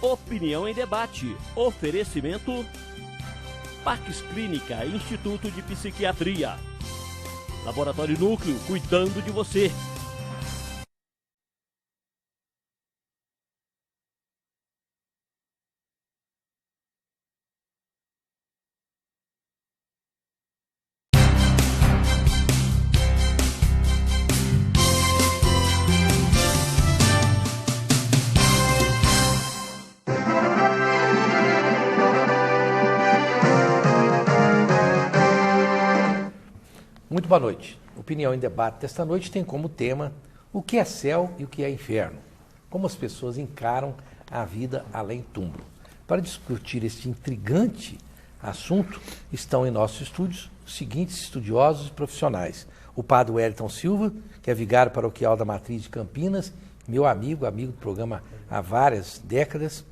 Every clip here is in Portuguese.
Opinião em Debate. Oferecimento Pax Clínica, Instituto de Psiquiatria. Laboratório Núcleo, cuidando de você. Muito boa noite. Opinião em Debate desta noite tem como tema o que é céu e o que é inferno. Como as pessoas encaram a vida além túmulo. Para discutir este intrigante assunto, estão em nossos estúdios os seguintes estudiosos e profissionais. O padre Wellington Silva, que é vigário paroquial da Matriz de Campinas, meu amigo do programa há várias décadas.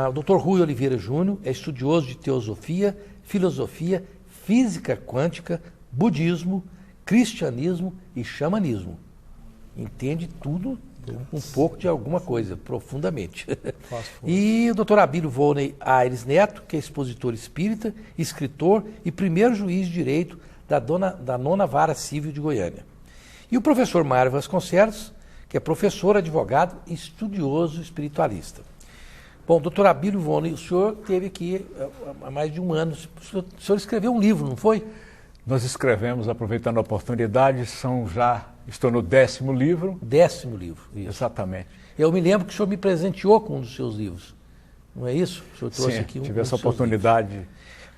O Dr. Rui Oliveira Júnior é estudioso de teosofia, filosofia, física quântica, budismo, cristianismo e xamanismo. Entende tudo um pouco de alguma coisa, profundamente. E o Dr. Abílio Volney Aires Neto, que é expositor espírita, escritor e primeiro juiz de direito da 9ª Vara Civil de Goiânia. E o professor Mário Vasconcelos, que é professor, advogado e estudioso espiritualista. Bom, doutor Abílio Volney, o senhor teve aqui há mais de um ano. O senhor escreveu um livro, não foi? Nós escrevemos, aproveitando a oportunidade, estou no 10º livro. 10º livro, isso. Exatamente. Eu me lembro que o senhor me presenteou com um dos seus livros, não é isso? O senhor trouxe aqui tive essa oportunidade.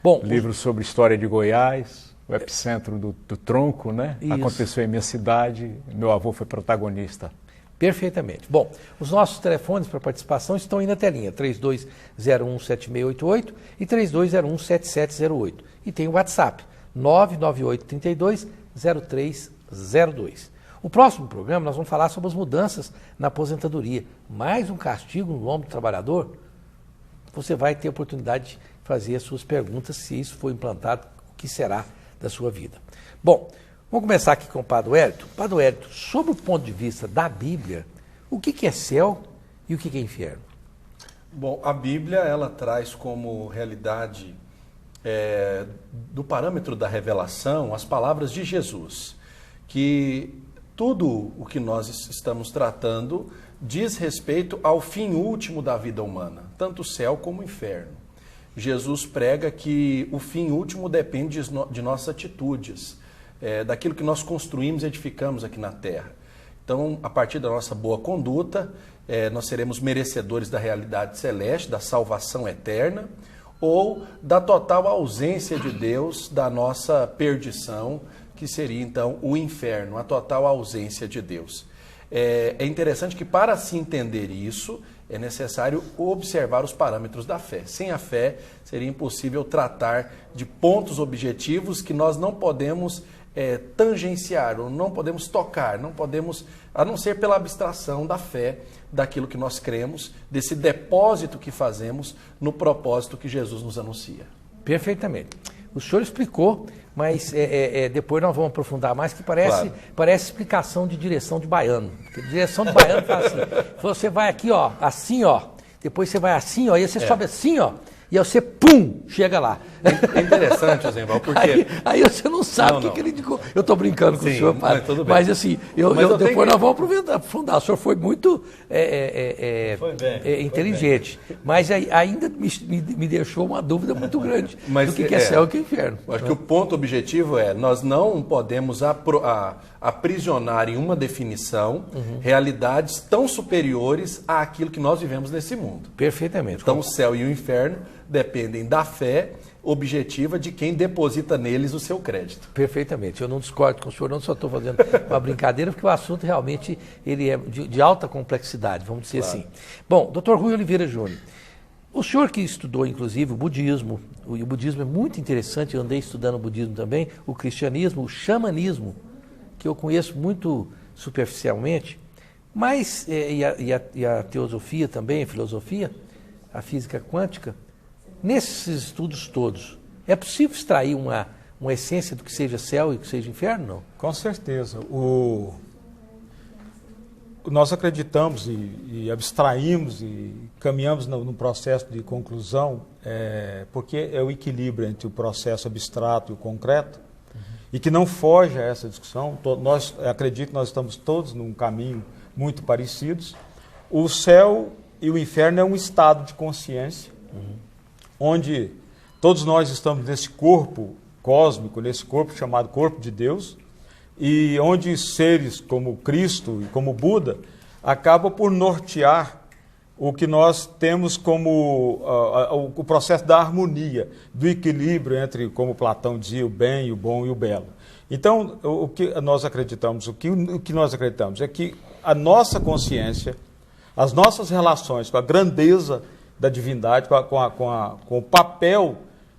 Bom, livros sobre história de Goiás, o epicentro do tronco, né? Isso. Aconteceu em minha cidade, meu avô foi protagonista. Perfeitamente. Bom, os nossos telefones para participação estão aí na telinha, 32017688 e 32017708. E tem o WhatsApp, 998320302. O próximo programa nós vamos falar sobre as mudanças na aposentadoria. Mais um castigo no lombo do trabalhador? Você vai ter a oportunidade de fazer as suas perguntas, se isso for implantado, o que será da sua vida. Bom, vamos começar aqui com o Padre Wellington. Padre Wellington, sob o ponto de vista da Bíblia, o que é céu e o que é inferno? Bom, a Bíblia ela traz como realidade do parâmetro da revelação as palavras de Jesus, que tudo o que nós estamos tratando diz respeito ao fim último da vida humana, tanto o céu como o inferno. Jesus prega que o fim último depende de nossas atitudes, daquilo que nós construímos e edificamos aqui na Terra. Então, a partir da nossa boa conduta, nós seremos merecedores da realidade celeste, da salvação eterna, ou da total ausência de Deus, da nossa perdição, que seria então o inferno, a total ausência de Deus. É interessante que para se entender isso, é necessário observar os parâmetros da fé. Sem a fé, seria impossível tratar de pontos objetivos que nós não podemos tangenciar, ou não podemos tocar, não podemos, a não ser pela abstração da fé, daquilo que nós cremos, desse depósito que fazemos no propósito que Jesus nos anuncia. Perfeitamente. O senhor explicou, mas depois nós vamos aprofundar mais, que parece explicação de direção de baiano. Porque direção de baiano fala assim, você vai aqui, ó, assim, ó, depois você vai assim, ó, e você sobe assim, ó, e aí você, pum, chega lá. É interessante, Ozenval, porque... Aí você não sabe o que ele indicou. Eu estou brincando com o senhor, padre. Mas assim, depois nós vamos aprofundar. O senhor foi muito inteligente. Mas ainda me deixou uma dúvida muito grande do que é céu e o que é inferno. Eu acho que o ponto objetivo nós não podemos aprisionar em uma definição realidades tão superiores àquilo que nós vivemos nesse mundo. Perfeitamente. Então, o céu e o inferno dependem da fé objetiva de quem deposita neles o seu crédito. Perfeitamente. Eu não discordo com o senhor, não só estou fazendo uma brincadeira, porque o assunto realmente ele é de alta complexidade, vamos dizer assim. Bom, Dr. Rui Oliveira Júnior, o senhor que estudou, inclusive, o budismo, e o budismo é muito interessante, eu andei estudando o budismo também, o cristianismo, o xamanismo, que eu conheço muito superficialmente, mas, e a teosofia também, a filosofia, a física quântica. Nesses estudos todos, é possível extrair uma essência do que seja céu e do que seja inferno, não? Com certeza. O nós acreditamos e abstraímos e caminhamos no processo de conclusão, porque é o equilíbrio entre o processo abstrato e o concreto, e que não foge a essa discussão. Acredito que nós estamos todos num caminho muito parecidos. O céu e o inferno é um estado de consciência, onde todos nós estamos nesse corpo cósmico, nesse corpo chamado corpo de Deus, e onde seres como Cristo e como Buda acabam por nortear o que nós temos como o processo da harmonia, do equilíbrio entre, como Platão dizia, o bem, o bom e o belo. Então, o que nós acreditamos é que a nossa consciência, as nossas relações com a grandeza da divindade, com o papel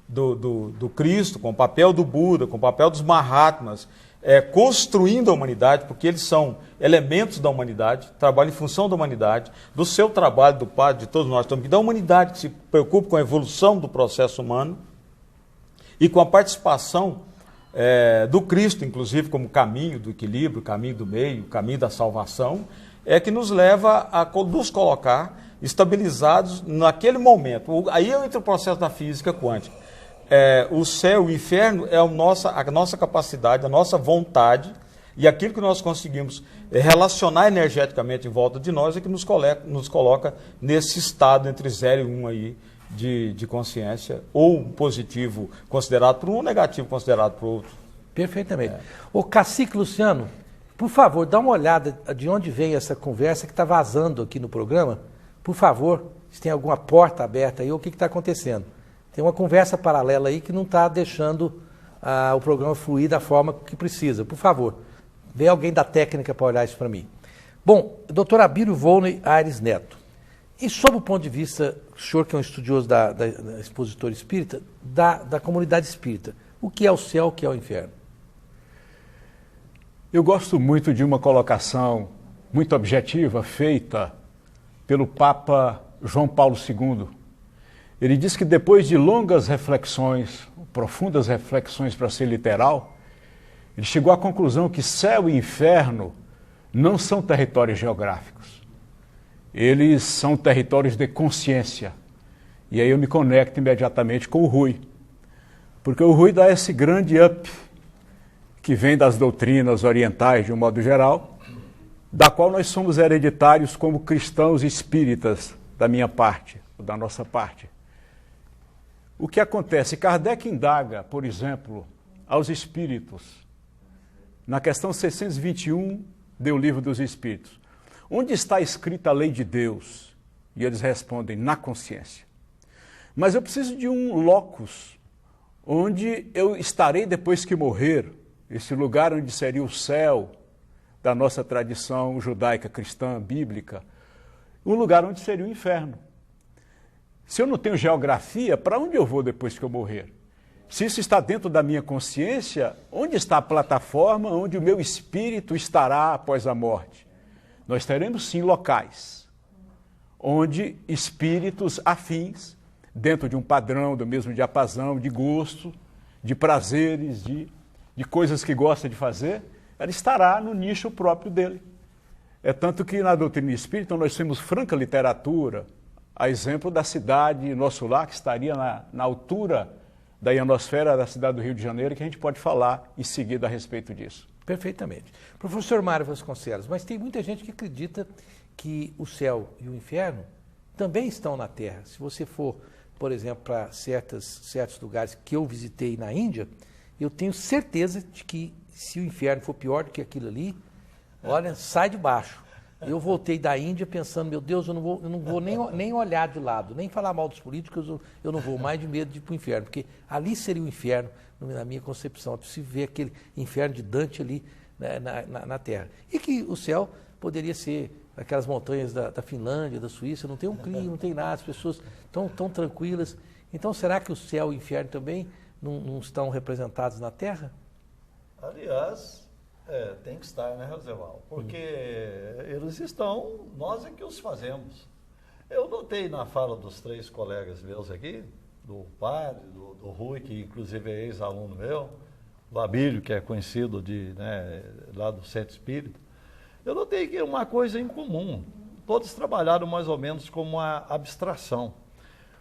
do Cristo, com o papel do Buda, com o papel dos Mahatmas, construindo a humanidade, porque eles são elementos da humanidade, trabalham em função da humanidade, do seu trabalho, do Padre, de todos nós, da humanidade que se preocupa com a evolução do processo humano e com a participação do Cristo, inclusive, como caminho do equilíbrio, caminho do meio, caminho da salvação, que nos leva a nos colocar estabilizados naquele momento. Aí entra o processo da física quântica. O céu, o inferno é a nossa capacidade, a nossa vontade, e aquilo que nós conseguimos relacionar energeticamente em volta de nós é que nos coloca nesse estado entre 0 e 1 aí de consciência, ou um positivo considerado por um, ou negativo considerado por outro. Perfeitamente. O Cacique Luciano, por favor, dá uma olhada de onde vem essa conversa que está vazando aqui no programa. Por favor, se tem alguma porta aberta aí, ou o que está acontecendo. Tem uma conversa paralela aí que não está deixando o programa fluir da forma que precisa. Por favor, vê alguém da técnica para olhar isso para mim. Bom, doutor Abílio Volney Aires Neto, e sob o ponto de vista, o senhor que é um estudioso da expositora espírita, da comunidade espírita, o que é o céu, o que é o inferno? Eu gosto muito de uma colocação muito objetiva feita pelo Papa João Paulo II. Ele diz que depois de longas reflexões, profundas reflexões para ser literal, ele chegou à conclusão que céu e inferno não são territórios geográficos. Eles são territórios de consciência. E aí eu me conecto imediatamente com o Rui. Porque o Rui dá esse grande up, que vem das doutrinas orientais de um modo geral, da qual nós somos hereditários como cristãos espíritas, da minha parte, da nossa parte. O que acontece? Kardec indaga, por exemplo, aos espíritos, na questão 621 do Livro dos Espíritos, onde está escrita a lei de Deus? E eles respondem, na consciência. Mas eu preciso de um locus, onde eu estarei depois que morrer, esse lugar onde seria o céu da nossa tradição judaica, cristã, bíblica, um lugar onde seria o inferno. Se eu não tenho geografia, para onde eu vou depois que eu morrer? Se isso está dentro da minha consciência, onde está a plataforma onde o meu espírito estará após a morte? Nós teremos sim locais, onde espíritos afins, dentro de um padrão do mesmo diapasão, de gosto, de prazeres, de coisas que gosta de fazer, ela estará no nicho próprio dele. É tanto que na doutrina espírita nós temos franca literatura, a exemplo da cidade, nosso lar, que estaria na altura da ionosfera da cidade do Rio de Janeiro, que a gente pode falar em seguida a respeito disso. Perfeitamente. Professor Mário Vasconcelos, mas tem muita gente que acredita que o céu e o inferno também estão na Terra. Se você for, por exemplo, para certos lugares que eu visitei na Índia, eu tenho certeza de que se o inferno for pior do que aquilo ali, olha, sai de baixo. Eu voltei da Índia pensando, meu Deus, eu não vou nem olhar de lado, nem falar mal dos políticos, eu não vou mais de medo de ir para o inferno, porque ali seria o inferno, na minha concepção, se vê aquele inferno de Dante ali, né, na Terra. E que o céu poderia ser aquelas montanhas da Finlândia, da Suíça, não tem um clima, não tem nada, as pessoas estão tão tranquilas. Então, será que o céu e o inferno também não estão representados na Terra? Aliás, tem que estar, né, Roseval? Porque eles estão, nós é que os fazemos. Eu notei na fala dos 3 colegas meus aqui, do padre, do Rui, que inclusive é ex-aluno meu, do Abílio, que é conhecido lá do Centro Espírita, eu notei que é uma coisa em comum. Todos trabalharam mais ou menos como uma abstração.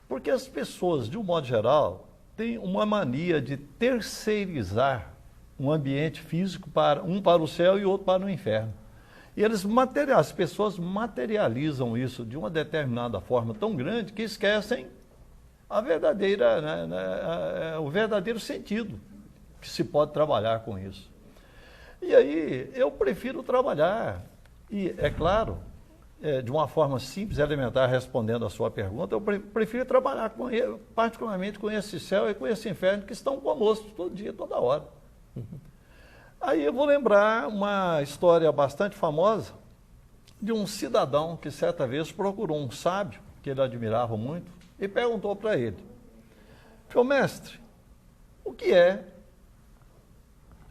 Porque as pessoas, de um modo geral, têm uma mania de terceirizar um ambiente físico, um para o céu e outro para o inferno. E as pessoas materializam isso de uma determinada forma tão grande que esquecem a verdadeira, o verdadeiro sentido que se pode trabalhar com isso. E aí eu prefiro trabalhar, e é claro, de uma forma simples, elementar, respondendo a sua pergunta, eu prefiro trabalhar particularmente com esse céu e com esse inferno que estão conosco todo dia, toda hora. Aí eu vou lembrar uma história bastante famosa de um cidadão que certa vez procurou um sábio, que ele admirava muito, e perguntou para ele: "Meu mestre, o que é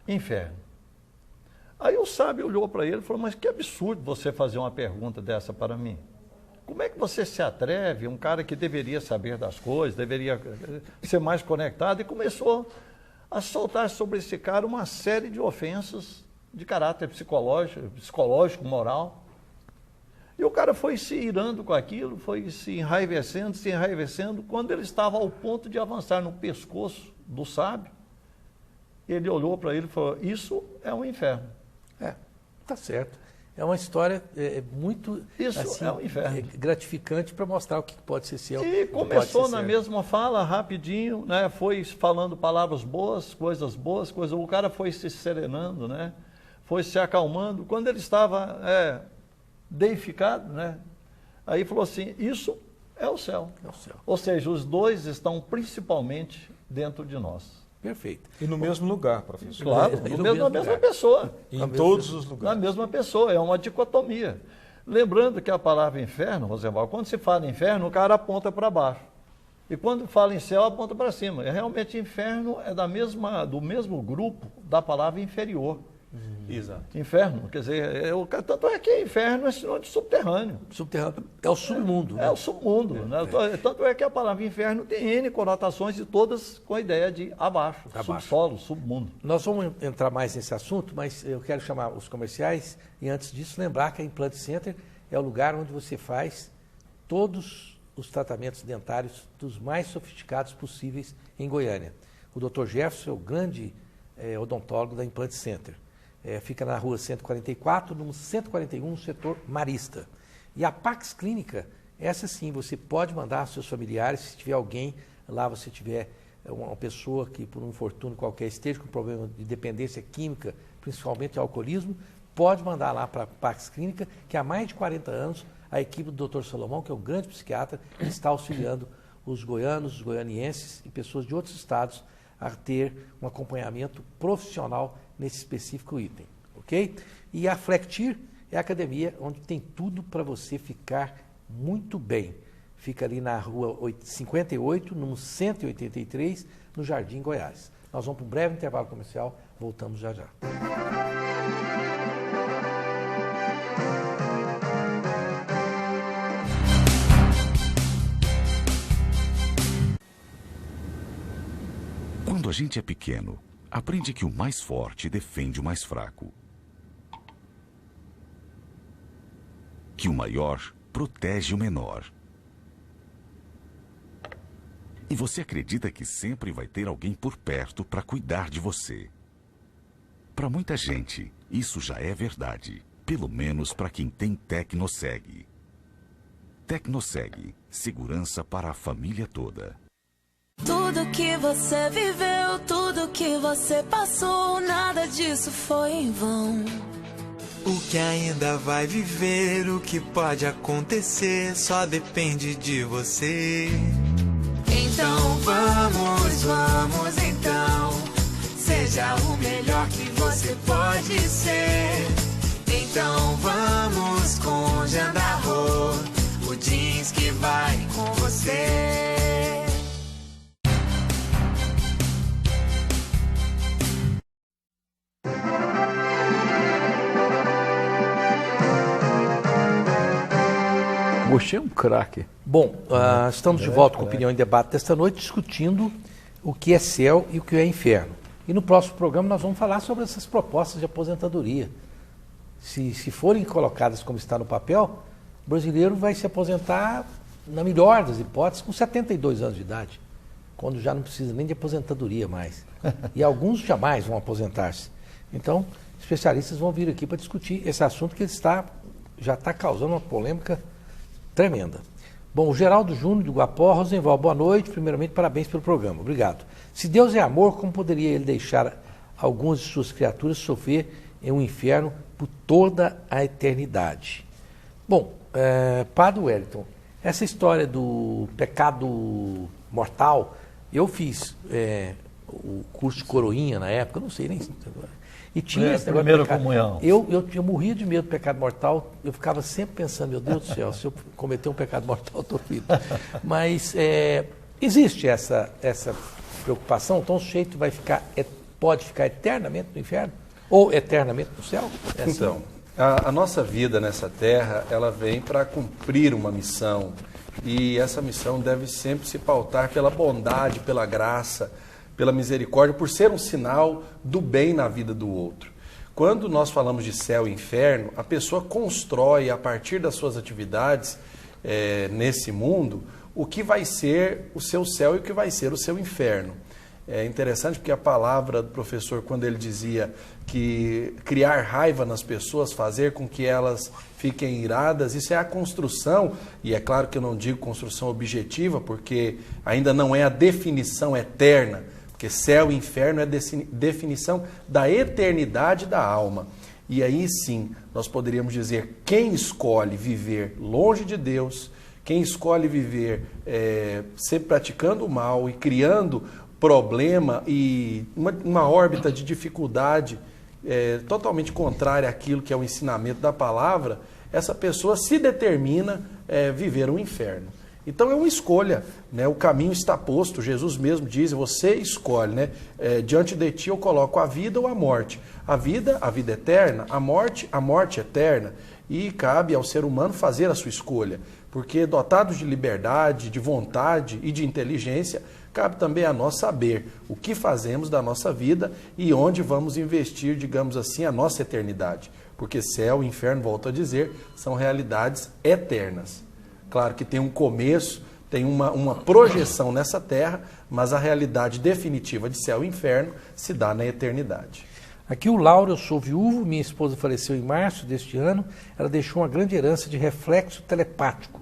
inferno?" Aí o sábio olhou para ele e falou: "Mas que absurdo você fazer uma pergunta dessa para mim. Como é que você se atreve, um cara que deveria saber das coisas, deveria ser mais conectado?" E começou a soltar sobre esse cara uma série de ofensas de caráter psicológico, moral. E o cara foi se irando com aquilo, foi se enraivecendo, quando ele estava ao ponto de avançar no pescoço do sábio, ele olhou para ele e falou: "Isso é um inferno." Tá certo. É uma história muito Isso assim, é um inferno. Gratificante para mostrar o que pode ser céu. E começou na certo. mesma fala, rapidinho, né? Foi falando palavras boas, o cara foi se serenando, né? Foi se acalmando. Quando ele estava deificado, né? Aí falou assim: "Isso é o céu." É o céu. Ou seja, os dois estão principalmente dentro de nós. Perfeito. E no mesmo lugar, professor. Claro, no na mesmo mesma lugar. pessoa. Em todos os Na lugares. mesma pessoa, é uma dicotomia. Lembrando que a palavra inferno, Rosenval, quando se fala em inferno, o cara aponta para baixo. E quando fala em céu, aponta para cima. E realmente inferno é do mesmo grupo da palavra inferior. Exato. Inferno, quer dizer, tanto é que inferno é sinônimo de subterrâneo. Subterrâneo é o submundo. É o submundo. Né? Tanto é que a palavra inferno tem N conotações e todas com a ideia de abaixo. Subsolo, submundo. Nós vamos entrar mais nesse assunto, mas eu quero chamar os comerciais e antes disso lembrar que a Implant Center é o lugar onde você faz todos os tratamentos dentários dos mais sofisticados possíveis em Goiânia. O Dr. Jefferson é o grande odontólogo da Implant Center. Fica na rua 144, no 141, no setor Marista. E a Pax Clínica, essa sim, você pode mandar seus familiares, se tiver alguém lá, você tiver uma pessoa que por um infortúnio qualquer esteja com problema de dependência química, principalmente alcoolismo, pode mandar lá para a Pax Clínica, que há mais de 40 anos, a equipe do Dr. Salomão, que é um grande psiquiatra, está auxiliando os goianos, os goianienses e pessoas de outros estados a ter um acompanhamento profissional nesse específico item, ok? E a Flectir é a academia onde tem tudo para você ficar muito bem. Fica ali na rua 58, no 183, no Jardim Goiás. Nós vamos para um breve intervalo comercial, voltamos já já. Quando a gente é pequeno, aprende que o mais forte defende o mais fraco. Que o maior protege o menor. E você acredita que sempre vai ter alguém por perto para cuidar de você. Para muita gente, isso já é verdade. Pelo menos para quem tem Tecnoseg. Tecnoseg, segurança para a família toda. Tudo que você viveu, tudo que você passou, nada disso foi em vão. O que ainda vai viver, o que pode acontecer, só depende de você. Então vamos então, seja o melhor que você pode ser. Então vamos com Jandarro, o jeans que vai com você. Você é um craque. Bom, estamos de volta com a Opinião em Debate desta noite, discutindo o que é céu e o que é inferno. E no próximo programa nós vamos falar sobre essas propostas de aposentadoria. se forem colocadas como está no papel, o brasileiro vai se aposentar, na melhor das hipóteses, com 72 anos de idade, quando já não precisa nem de aposentadoria mais. E alguns jamais vão aposentar-se. Então, especialistas vão vir aqui para discutir esse assunto que já está causando uma polêmica tremenda. Bom, o Geraldo Júnior de Guapó, Rosenval, boa noite. Primeiramente, parabéns pelo programa. Obrigado. Se Deus é amor, como poderia ele deixar algumas de suas criaturas sofrer em um inferno por toda a eternidade? Bom, Padre Wellington, essa história do pecado mortal, eu fiz o curso de coroinha na época, eu não sei nem... E tinha esse negócio primeira de pecado. comunhão. Eu morria de medo do pecado mortal, eu ficava sempre pensando, meu Deus do céu, se eu cometer um pecado mortal, eu estou frito. Mas existe essa preocupação, então o sujeito pode ficar eternamente no inferno? Ou eternamente no céu? Então, a nossa vida nessa terra, ela vem para cumprir uma missão. E essa missão deve sempre se pautar pela bondade, pela graça, pela misericórdia, por ser um sinal do bem na vida do outro. Quando nós falamos de céu e inferno, a pessoa constrói, a partir das suas atividades nesse mundo, o que vai ser o seu céu e o que vai ser o seu inferno. É interessante porque a palavra do professor, quando ele dizia que criar raiva nas pessoas, fazer com que elas fiquem iradas, isso é a construção, e é claro que eu não digo construção objetiva, porque ainda não é a definição eterna, porque céu e inferno é definição da eternidade da alma. E aí sim, nós poderíamos dizer, quem escolhe viver longe de Deus, quem escolhe viver sempre praticando o mal e criando problema e uma órbita de dificuldade totalmente contrária àquilo que é o ensinamento da palavra, essa pessoa se determina viver um inferno. Então é uma escolha, né? O caminho está posto, Jesus mesmo diz, você escolhe, né? Diante de ti eu coloco a vida ou a morte. A vida eterna, a morte eterna. E cabe ao ser humano fazer a sua escolha, porque dotados de liberdade, de vontade e de inteligência, cabe também a nós saber o que fazemos da nossa vida e onde vamos investir, digamos assim, a nossa eternidade. Porque céu e inferno, volto a dizer, são realidades eternas. Claro que tem um começo, tem uma projeção nessa terra, mas a realidade definitiva de céu e inferno se dá na eternidade. Aqui o Lauro, eu sou viúvo, minha esposa faleceu em março deste ano, ela deixou uma grande herança de reflexo telepático.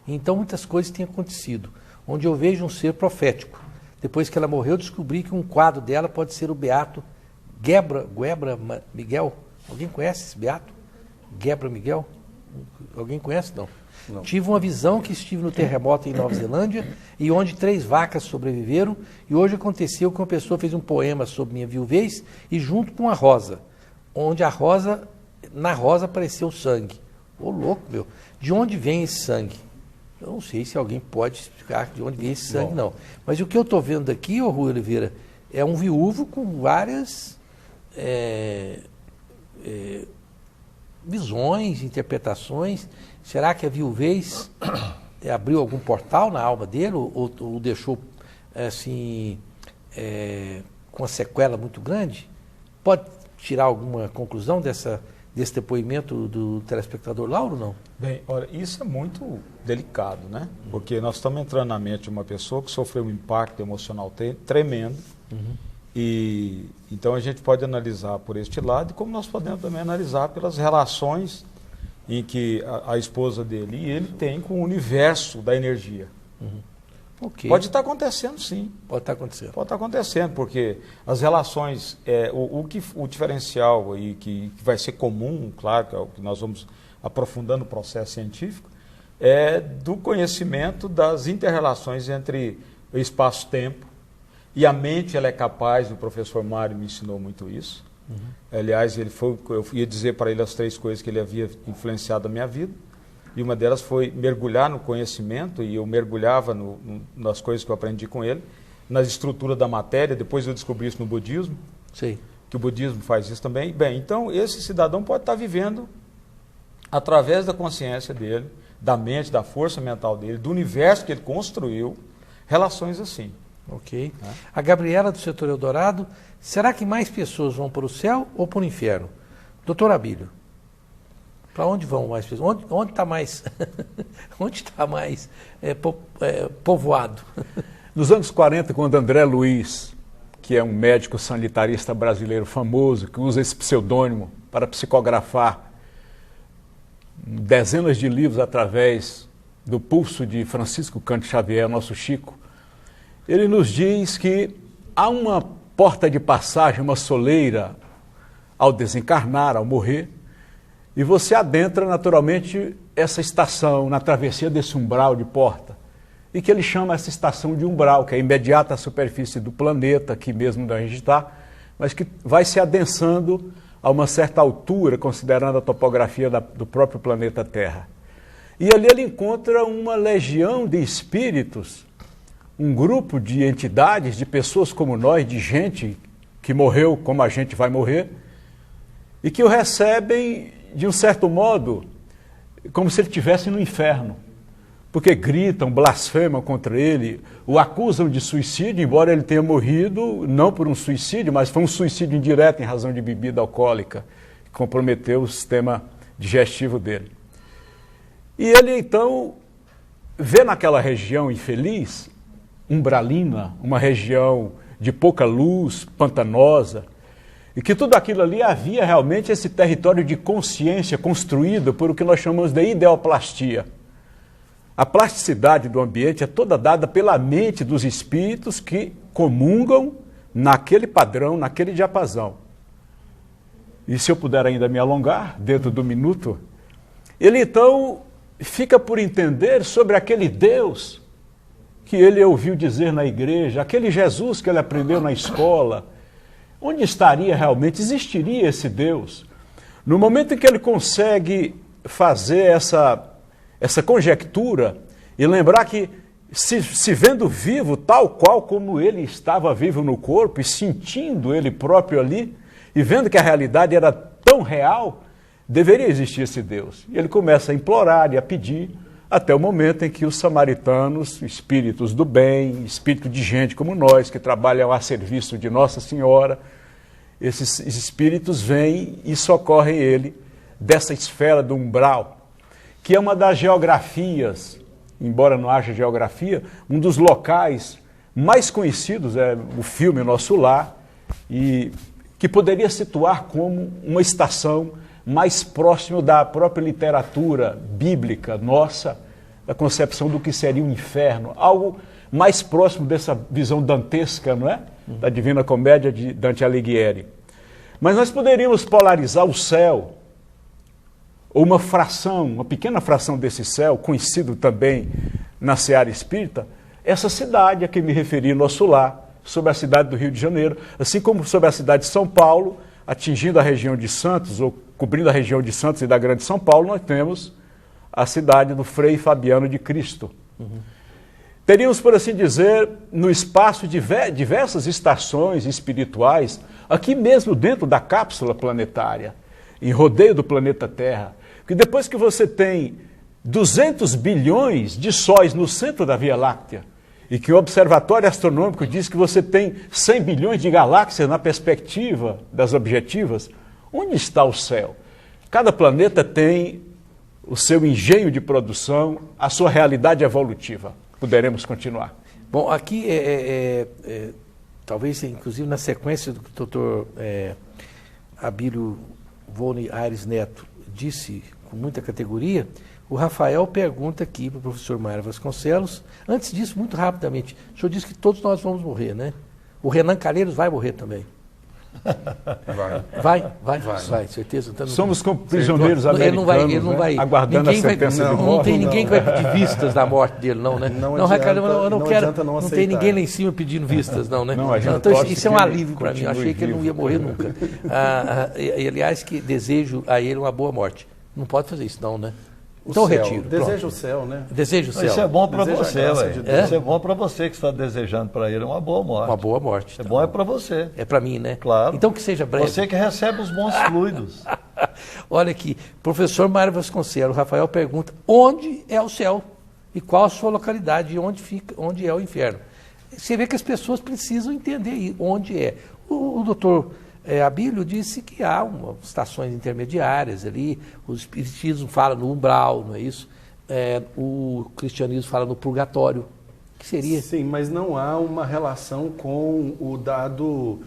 Então muitas coisas têm acontecido, onde eu vejo um ser profético. Depois que ela morreu, descobri que um quadro dela pode ser o beato Gebra Miguel. Alguém conhece esse beato? Gebra Miguel? Alguém conhece? Não. Não. Tive uma visão que estive no terremoto em Nova Zelândia e onde 3 vacas sobreviveram, e hoje aconteceu que uma pessoa fez um poema sobre minha viuvez e junto com a rosa, onde na rosa apareceu sangue. Ô louco, meu, de onde vem esse sangue? Eu não sei se alguém pode explicar de onde vem esse sangue, não. Mas o que eu estou vendo aqui, ô Rui Oliveira, é um viúvo com várias visões, interpretações. Será que a viuvez abriu algum portal na alma dele ou deixou assim com uma sequela muito grande? Pode tirar alguma conclusão desse depoimento do telespectador Lauro, não? Bem, olha, isso é muito delicado, né? Porque nós estamos entrando na mente de uma pessoa que sofreu um impacto emocional tremendo. E então a gente pode analisar por este lado, como nós podemos também analisar pelas relações em que a esposa dele e ele tem com o universo da energia. Okay. Pode estar acontecendo, sim. Pode estar acontecendo. Pode estar acontecendo, porque as relações, o diferencial e que vai ser comum, claro, que é o que nós vamos aprofundando o processo científico, é do conhecimento das inter-relações entre o espaço-tempo, e a mente ela é capaz, o professor Mário me ensinou muito isso. Aliás, eu ia dizer para ele as 3 coisas que ele havia influenciado a minha vida, e uma delas foi mergulhar no conhecimento, e eu mergulhava nas coisas que eu aprendi com ele, na estrutura da matéria. Depois eu descobri isso no budismo, Sim. que o budismo faz isso também. Bem, então esse cidadão pode estar vivendo, através da consciência dele, da mente, da força mental dele, do universo que ele construiu, relações assim. Ok. A Gabriela do setor Eldorado, será que mais pessoas vão para o céu ou para o inferno? Doutor Abílio. Para onde vão mais pessoas? Onde está mais, onde está mais povoado? Nos anos 40, quando André Luiz, que é um médico sanitarista brasileiro famoso, que usa esse pseudônimo para psicografar dezenas de livros através do pulso de Francisco Cândido Xavier, nosso Chico, ele nos diz que há uma porta de passagem, uma soleira ao desencarnar, ao morrer, e você adentra naturalmente essa estação na travessia desse umbral de porta, e que ele chama essa estação de umbral, que é imediata à superfície do planeta, aqui mesmo onde a gente está, mas que vai se adensando a uma certa altura, considerando a topografia do próprio planeta Terra. E ali ele encontra uma legião de espíritos, um grupo de entidades, de pessoas como nós, de gente que morreu como a gente vai morrer, e que o recebem, de um certo modo, como se ele estivesse no inferno, porque gritam, blasfemam contra ele, o acusam de suicídio, embora ele tenha morrido não por um suicídio, mas foi um suicídio indireto em razão de bebida alcoólica, que comprometeu o sistema digestivo dele. E ele, então, vê naquela região infeliz, umbralina, uma região de pouca luz, pantanosa, e que tudo aquilo ali havia realmente esse território de consciência construído por o que nós chamamos de ideoplastia. A plasticidade do ambiente é toda dada pela mente dos espíritos que comungam naquele padrão, naquele diapasão. E se eu puder ainda me alongar, dentro do minuto, ele então fica por entender sobre aquele Deus que ele ouviu dizer na igreja, aquele Jesus que ele aprendeu na escola. Onde estaria realmente? Existiria esse Deus? No momento em que ele consegue fazer essa conjectura e lembrar que, se vendo vivo, tal qual como ele estava vivo no corpo e sentindo ele próprio ali, e vendo que a realidade era tão real, deveria existir esse Deus. E ele começa a implorar e a pedir, até o momento em que os samaritanos, espíritos do bem, espírito de gente como nós, que trabalham a serviço de Nossa Senhora, esses espíritos vêm e socorrem ele dessa esfera do umbral, que é uma das geografias, embora não haja geografia, um dos locais mais conhecidos, é o filme Nosso Lar, e que poderia situar como uma estação mais próximo da própria literatura bíblica nossa, da concepção do que seria o inferno, algo mais próximo dessa visão dantesca, não é? Da Divina Comédia de Dante Alighieri. Mas nós poderíamos polarizar o céu, ou uma fração, uma pequena fração desse céu, conhecido também na seara espírita, essa cidade a que me referi, Nosso Lar, sobre a cidade do Rio de Janeiro, assim como sobre a cidade de São Paulo, atingindo a região de Santos, ou cobrindo a região de Santos e da Grande São Paulo, nós temos a cidade do Frei Fabiano de Cristo. Teríamos, por assim dizer, no espaço diversas estações espirituais, aqui mesmo dentro da cápsula planetária, em rodeio do planeta Terra, que depois que você tem 200 bilhões de sóis no centro da Via Láctea, e que o Observatório Astronômico diz que você tem 100 bilhões de galáxias na perspectiva das objetivas, onde está o céu? Cada planeta tem o seu engenho de produção, a sua realidade evolutiva. Poderemos continuar. Bom, aqui talvez inclusive na sequência do que o doutor Abílio Volney Aires Neto disse com muita categoria, o Rafael pergunta aqui para o professor Mário Vasconcelos, antes disso, muito rapidamente, o senhor disse que todos nós vamos morrer, né? O Renan Calheiros vai morrer também. Vai, certeza. Então, somos como prisioneiros americanos, ele não vai, aguardando a sentença de morte. Não tem ninguém que vai pedir vistas da morte dele, não, né? Não tem ninguém lá em cima pedindo vistas, não, né? Então isso é um alívio para mim, achei que ele não ia morrer nunca. Aliás, que desejo a ele uma boa morte. Não pode fazer isso não, né? Então retiro. Deseja o céu, né? Deseja o céu. Isso é bom para você, Isso é bom para você que está desejando para ele uma boa morte. Uma boa morte. É bom é para você. É para mim, né? Claro. Então que seja breve. Você que recebe os bons fluidos. Olha aqui, professor Mário Vasconcelos, Rafael pergunta, onde é o céu? E qual a sua localidade? E onde é o inferno? Você vê que as pessoas precisam entender onde é. O doutor A Bíblia disse que há estações intermediárias ali, o Espiritismo fala no umbral, não é isso? O cristianismo fala no purgatório, que seria... Sim, mas não há uma relação com o dado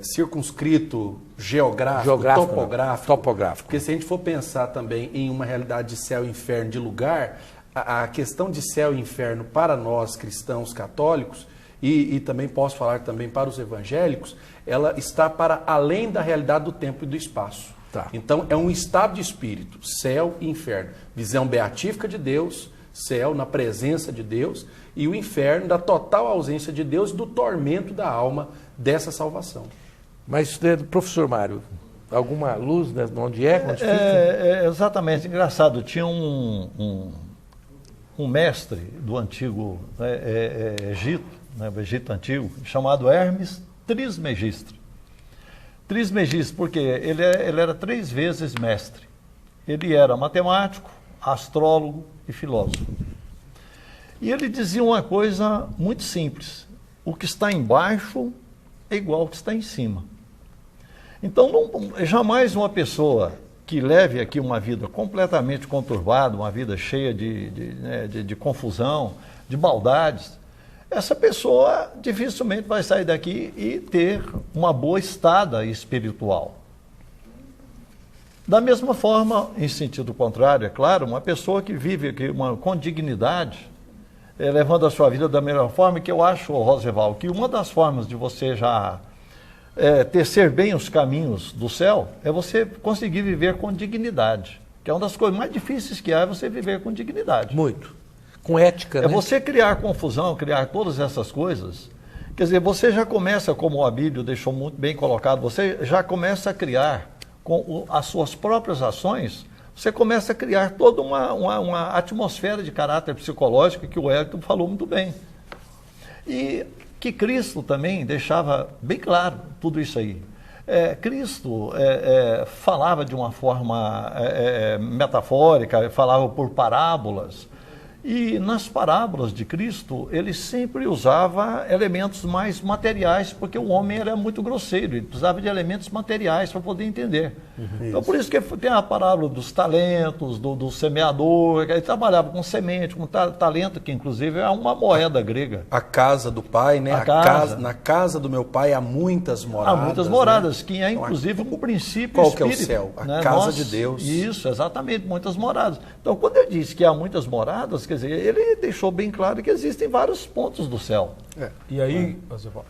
circunscrito geográfico, topográfico. Porque se a gente for pensar também em uma realidade de céu e inferno de lugar, a questão de céu e inferno para nós cristãos católicos, e também posso falar também para os evangélicos, ela está para além da realidade do tempo e do espaço. Tá. Então é um estado de espírito, céu e inferno. Visão beatífica de Deus, céu na presença de Deus, e o inferno da total ausência de Deus e do tormento da alma dessa salvação. Mas, professor Mário, alguma luz, né, onde onde fica? Exatamente, engraçado. Tinha um mestre do antigo Egito, né, o Egito Antigo, chamado Hermes Trismegisto. Trismegisto, porque ele era 3 vezes mestre. Ele era matemático, astrólogo e filósofo. E ele dizia uma coisa muito simples: o que está embaixo é igual ao que está em cima. Então, jamais uma pessoa que leve aqui uma vida completamente conturbada, uma vida cheia de confusão, de maldades, essa pessoa dificilmente vai sair daqui e ter uma boa estada espiritual. Da mesma forma, em sentido contrário, é claro, uma pessoa que vive aqui com dignidade, levando a sua vida da melhor forma, que eu acho, Roosevelt, que uma das formas de você já tecer bem os caminhos do céu é você conseguir viver com dignidade, que é uma das coisas mais difíceis que há, é você viver com dignidade. Muito. Com ética, né? Você criar confusão, criar todas essas coisas. Quer dizer, você já começa, como o Abílio deixou muito bem colocado, você já começa a criar, com as suas próprias ações, você começa a criar toda uma atmosfera de caráter psicológico, que o Hélio falou muito bem. E que Cristo também deixava bem claro tudo isso aí. Cristo falava de uma forma metafórica, falava por parábolas. E nas parábolas de Cristo, ele sempre usava elementos mais materiais, porque o homem era muito grosseiro, ele precisava de elementos materiais para poder entender. Então, por isso que tem a parábola dos talentos, do semeador, ele trabalhava com semente, com talento, que inclusive é uma moeda grega. A casa do pai, né? Na casa do meu pai há muitas moradas. Há muitas moradas, né? Que é inclusive um princípio qual espírita. Que é o céu? A né? casa de Deus. Isso, exatamente, muitas moradas. Então, quando ele diz que há muitas moradas, quer dizer, ele deixou bem claro que existem vários pontos do céu. E aí,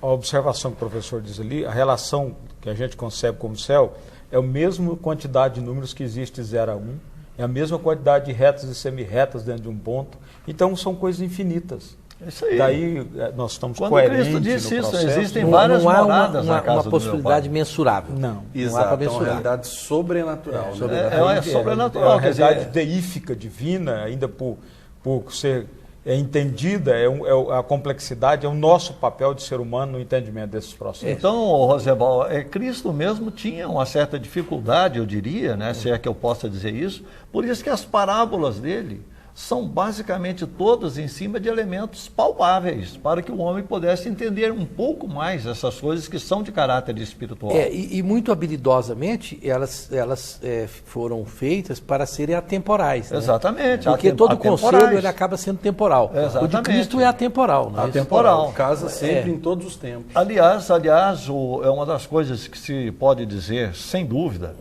a observação que o professor diz ali, a relação que a gente concebe como céu é a mesma quantidade de números que existe de 0 a 1, é a mesma quantidade de retas e semi-retas dentro de um ponto. Então, são coisas infinitas. Isso aí. Daí, nós estamos quando coerentes Cristo disse no isso, processo. existem várias moradas na casa uma do possibilidade meu pai. mensurável. Não. Exato, é uma realidade sobrenatural. É sobrenatural. É uma realidade deífica, divina, ainda por ser entendida, a complexidade, é o nosso papel de ser humano no entendimento desses processos. Então, Roosevelt, Cristo mesmo tinha uma certa dificuldade, eu diria, né, se é que eu possa dizer isso, por isso que as parábolas dele são basicamente todas em cima de elementos palpáveis, para que o homem pudesse entender um pouco mais essas coisas que são de caráter espiritual. E muito habilidosamente elas foram feitas para serem atemporais. Né? Exatamente. Porque todo conselho ele acaba sendo temporal. Exatamente. O de Cristo é atemporal. Não é? Atemporal. Casa sempre em todos os tempos. Aliás, é uma das coisas que se pode dizer, sem dúvida,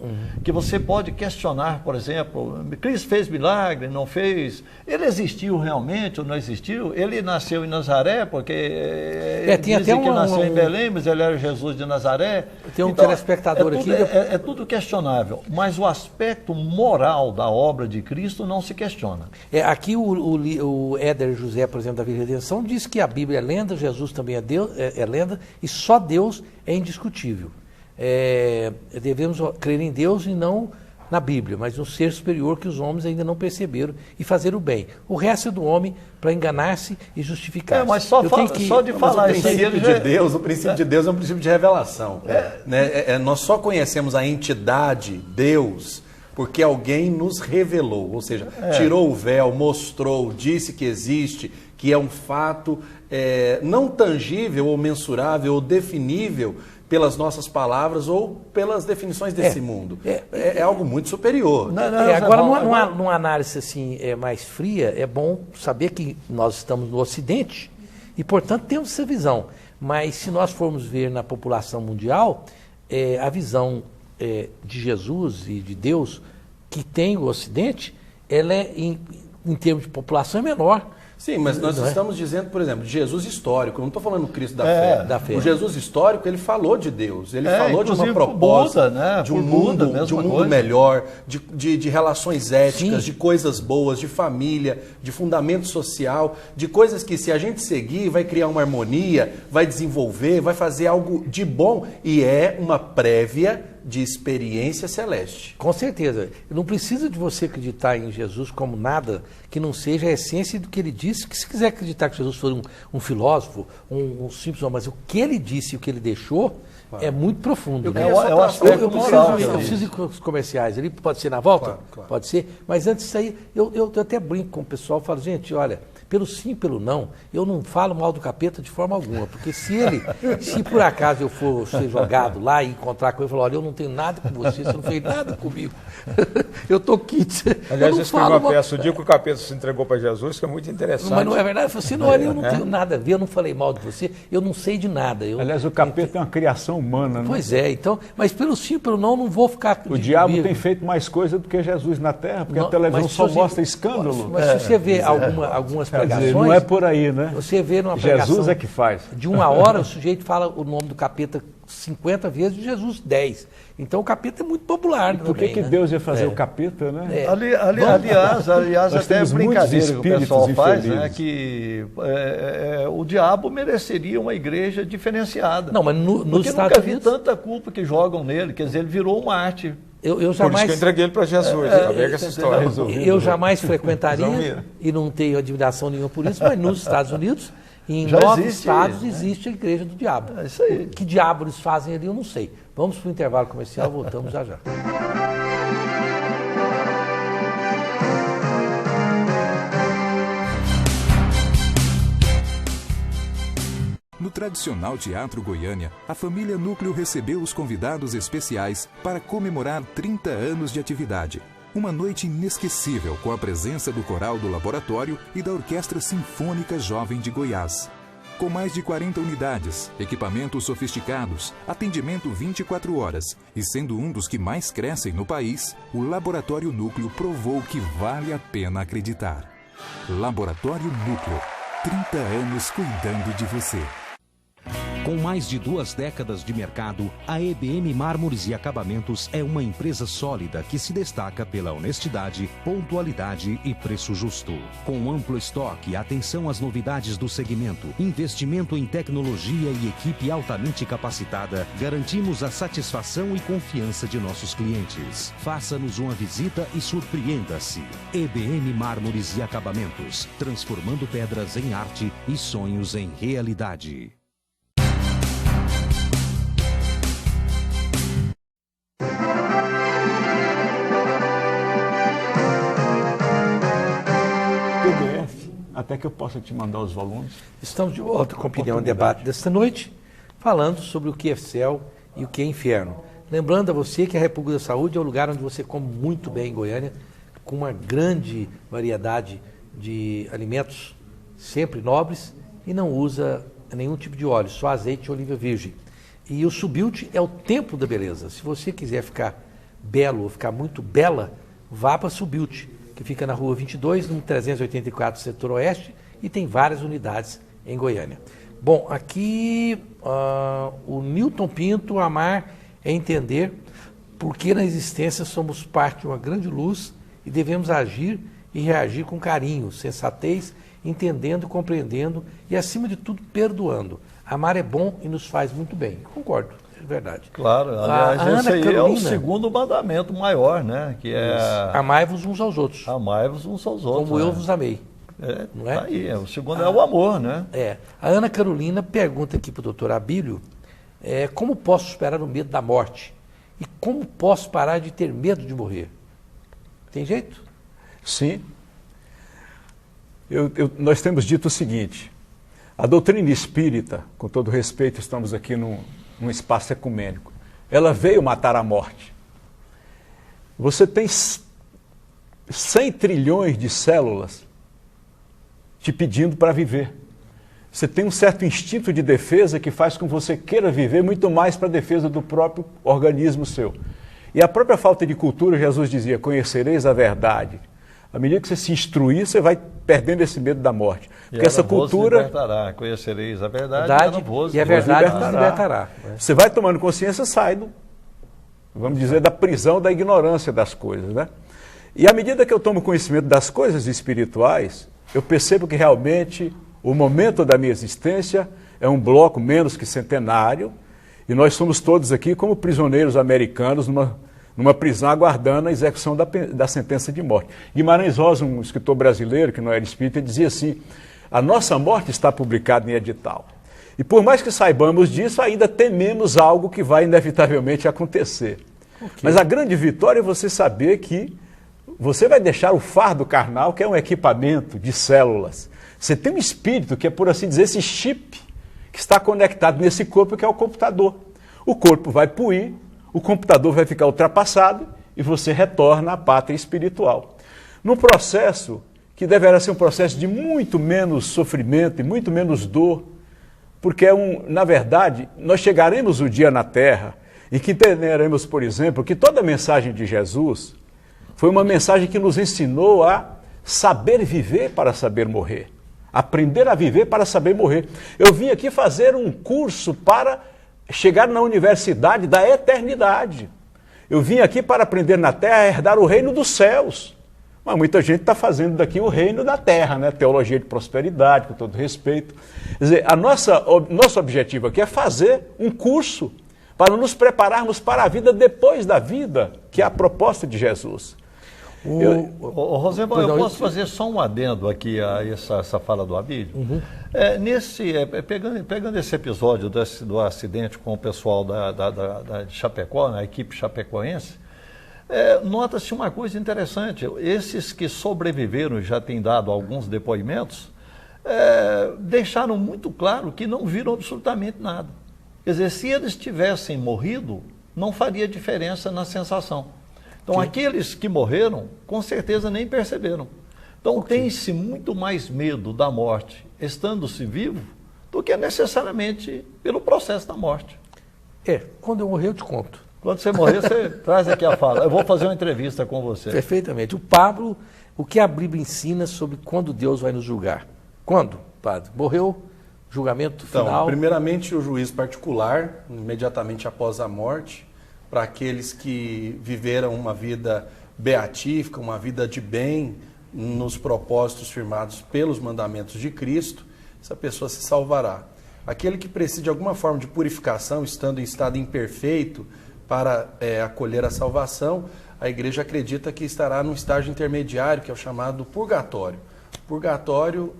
que você pode questionar, por exemplo, Cristo fez milagre, não fez? Ele existiu realmente ou não existiu? Ele nasceu em Nazaré, porque tinha até que nasceu em Belém, mas ele era Jesus de Nazaré. Tem um telespectador aqui. É tudo questionável, mas o aspecto moral da obra de Cristo não se questiona. Aqui o Éder José, por exemplo, da Vida e Redenção, diz que a Bíblia é lenda, Jesus também é lenda, e só Deus é indiscutível. Devemos crer em Deus e não na Bíblia, mas um ser superior que os homens ainda não perceberam e fazer o bem. O resto é do homem para enganar-se e justificar-se. Mas só de falar isso aí, o princípio de Deus é um princípio de revelação. Nós só conhecemos a entidade Deus porque alguém nos revelou, ou seja, tirou o véu, mostrou, disse que existe, que é um fato não tangível ou mensurável ou definível, pelas nossas palavras ou pelas definições desse mundo. É algo muito superior. Agora, numa análise assim, mais fria, é bom saber que nós estamos no Ocidente e, portanto, temos essa visão. Mas se nós formos ver na população mundial, a visão de Jesus e de Deus que tem o Ocidente, ela em termos de população é menor. Sim, mas nós estamos dizendo, por exemplo, de Jesus histórico. Eu não estou falando do Cristo da fé. O Jesus histórico, ele falou de Deus. Ele falou de uma proposta, Buda, né? de um mundo melhor, de relações éticas, de coisas boas, de família, de fundamento social, de coisas que, se a gente seguir, vai criar uma harmonia, vai desenvolver, vai fazer algo de bom. E é uma prévia de experiência celeste. Com certeza. Não precisa de você acreditar em Jesus como nada que não seja a essência do que ele disse, que se quiser acreditar que Jesus foi um filósofo, um simples homem, mas o que ele disse e o que ele deixou é muito profundo. Eu preciso ir com os comerciais. Ele pode ser na volta? Claro. Pode ser. Mas antes disso aí, eu até brinco com o pessoal, falo, gente, olha, pelo sim, pelo não, eu não falo mal do capeta de forma alguma, porque se por acaso eu for ser jogado lá e encontrar com ele, eu falo, olha, eu não tenho nada com você não fez nada comigo, eu estou quente. Aliás, eu escrevi uma peça, o dia que o capeta se entregou para Jesus, que é muito interessante. Mas não é verdade, eu falei assim, não, olha, eu não tenho nada a ver, eu não falei mal de você, eu não sei de nada. Aliás, o capeta é uma criação humana, né? Pois é, então, mas pelo sim, pelo não vou ficar... O diabo tem feito mais coisa do que Jesus na Terra, porque a televisão só mostra escândalo. Mas se você vê algumas pregações... Não é por aí, né? Você vê numa pregação... Jesus é que faz. De 1 hora, o sujeito fala o nome do capeta 50 vezes, de Jesus 10. Então o capeta é muito popular. E por que Deus ia fazer o capeta, né? Aliás, até brincadeira que o pessoal faz, né, que o diabo mereceria uma igreja diferenciada. Não, mas porque nunca vi tanta culpa que jogam nele, quer dizer, ele virou um Marte. Eu jamais... Por isso que eu entreguei ele para Jesus. Essa história eu jamais frequentaria e não tenho admiração nenhuma por isso, mas nos Estados Unidos, em 9 estados, existe a igreja do diabo. É isso aí. Que diabo eles fazem ali, eu não sei. Vamos para o intervalo comercial, voltamos já já. No tradicional Teatro Goiânia, a família Núcleo recebeu os convidados especiais para comemorar 30 anos de atividade. Uma noite inesquecível com a presença do Coral do Laboratório e da Orquestra Sinfônica Jovem de Goiás. Com mais de 40 unidades, equipamentos sofisticados, atendimento 24 horas e sendo um dos que mais crescem no país, o Laboratório Núcleo provou que vale a pena acreditar. Laboratório Núcleo, 30 anos cuidando de você. Com mais de 2 décadas de mercado, a EBM Mármores e Acabamentos é uma empresa sólida que se destaca pela honestidade, pontualidade e preço justo. Com amplo estoque, atenção às novidades do segmento, investimento em tecnologia e equipe altamente capacitada, garantimos a satisfação e confiança de nossos clientes. Faça-nos uma visita e surpreenda-se. EBM Mármores e Acabamentos, transformando pedras em arte e sonhos em realidade. Até que eu possa te mandar os volumes. Estamos de volta com a Opinião e Debate desta noite, falando sobre o que é céu e o que é inferno. Lembrando a você que a República da Saúde é o lugar onde você come muito bem em Goiânia, com uma grande variedade de alimentos, sempre nobres, e não usa nenhum tipo de óleo, só azeite e oliva virgem. E o Subilt é o templo da beleza. Se você quiser ficar belo ou ficar muito bela, vá para Subilt, que fica na rua 22, no 384, setor oeste, e tem várias unidades em Goiânia. Bom, aqui o Newton Pinto, amar é entender porque na existência somos parte de uma grande luz e devemos agir e reagir com carinho, sensatez, entendendo, compreendendo e, acima de tudo, perdoando. Amar é bom e nos faz muito bem. Concordo. É verdade. Claro, aliás, esse aí Carolina, é o segundo mandamento maior, né? Que é... Amai-vos uns aos outros. Amai-vos uns aos outros. Como eu vos amei. Não é? Tá aí, o segundo é o amor, né? A Ana Carolina pergunta aqui para o doutor Abílio, como posso superar o medo da morte? E como posso parar de ter medo de morrer? Tem jeito? Sim. Nós temos dito o seguinte, a doutrina espírita, com todo respeito, estamos aqui num espaço ecumênico. Ela veio matar a morte. Você tem 100 trilhões de células te pedindo para viver. Você tem um certo instinto de defesa que faz com que você queira viver muito mais para a defesa do próprio organismo seu. E a própria falta de cultura, Jesus dizia, conhecereis a verdade. À medida que você se instruir, você vai perdendo esse medo da morte. Porque essa cultura... libertará, conhecereis a verdade e a verdade nos libertará. Você vai tomando consciência, sai do, vamos dizer, da prisão, da ignorância das coisas, né? E à medida que eu tomo conhecimento das coisas espirituais, eu percebo que realmente o momento da minha existência é um bloco menos que centenário, e nós somos todos aqui como prisioneiros americanos numa prisão aguardando a execução da sentença de morte. Guimarães Rosa, um escritor brasileiro que não era espírita, dizia assim, a nossa morte está publicada em edital. E por mais que saibamos disso, ainda tememos algo que vai inevitavelmente acontecer. Okay. Mas a grande vitória é você saber que você vai deixar o fardo carnal, que é um equipamento de células. Você tem um espírito que é, por assim dizer, esse chip que está conectado nesse corpo que é o computador. O corpo vai puir, o computador vai ficar ultrapassado e você retorna à pátria espiritual. Num processo que deverá ser um processo de muito menos sofrimento e muito menos dor, porque na verdade, nós chegaremos um dia na Terra em que entenderemos, por exemplo, que toda a mensagem de Jesus foi uma mensagem que nos ensinou a saber viver para saber morrer. Aprender a viver para saber morrer. Eu vim aqui fazer um curso para chegar na universidade da eternidade. Eu vim aqui para aprender na Terra a herdar o reino dos céus. Mas muita gente está fazendo daqui o reino da Terra, né? Teologia de prosperidade, com todo respeito. Quer dizer, nosso objetivo aqui é fazer um curso para nos prepararmos para a vida depois da vida, que é a proposta de Jesus. Rosemar, eu posso fazer só um adendo aqui a essa fala do Abílio? Uhum. Pegando esse episódio do acidente com o pessoal de Chapecó, a equipe chapecoense, nota-se uma coisa interessante. Esses que sobreviveram, já têm dado alguns depoimentos, deixaram muito claro que não viram absolutamente nada. Quer dizer, se eles tivessem morrido, não faria diferença na sensação. Então, aqueles que morreram, com certeza nem perceberam. Então, tem-se muito mais medo da morte estando-se vivo do que necessariamente pelo processo da morte. Quando eu morrer, eu te conto. Quando você morrer, você traz aqui a fala. Eu vou fazer uma entrevista com você. Perfeitamente. O Pablo, o que a Bíblia ensina sobre quando Deus vai nos julgar? Quando, padre? Morreu, julgamento final? Então, primeiramente, o juízo particular, imediatamente após a morte, para aqueles que viveram uma vida beatífica, uma vida de bem, nos propósitos firmados pelos mandamentos de Cristo, essa pessoa se salvará. Aquele que precisa de alguma forma de purificação, estando em estado imperfeito para acolher a salvação, a igreja acredita que estará num estágio intermediário, que é o chamado purgatório. Purgatório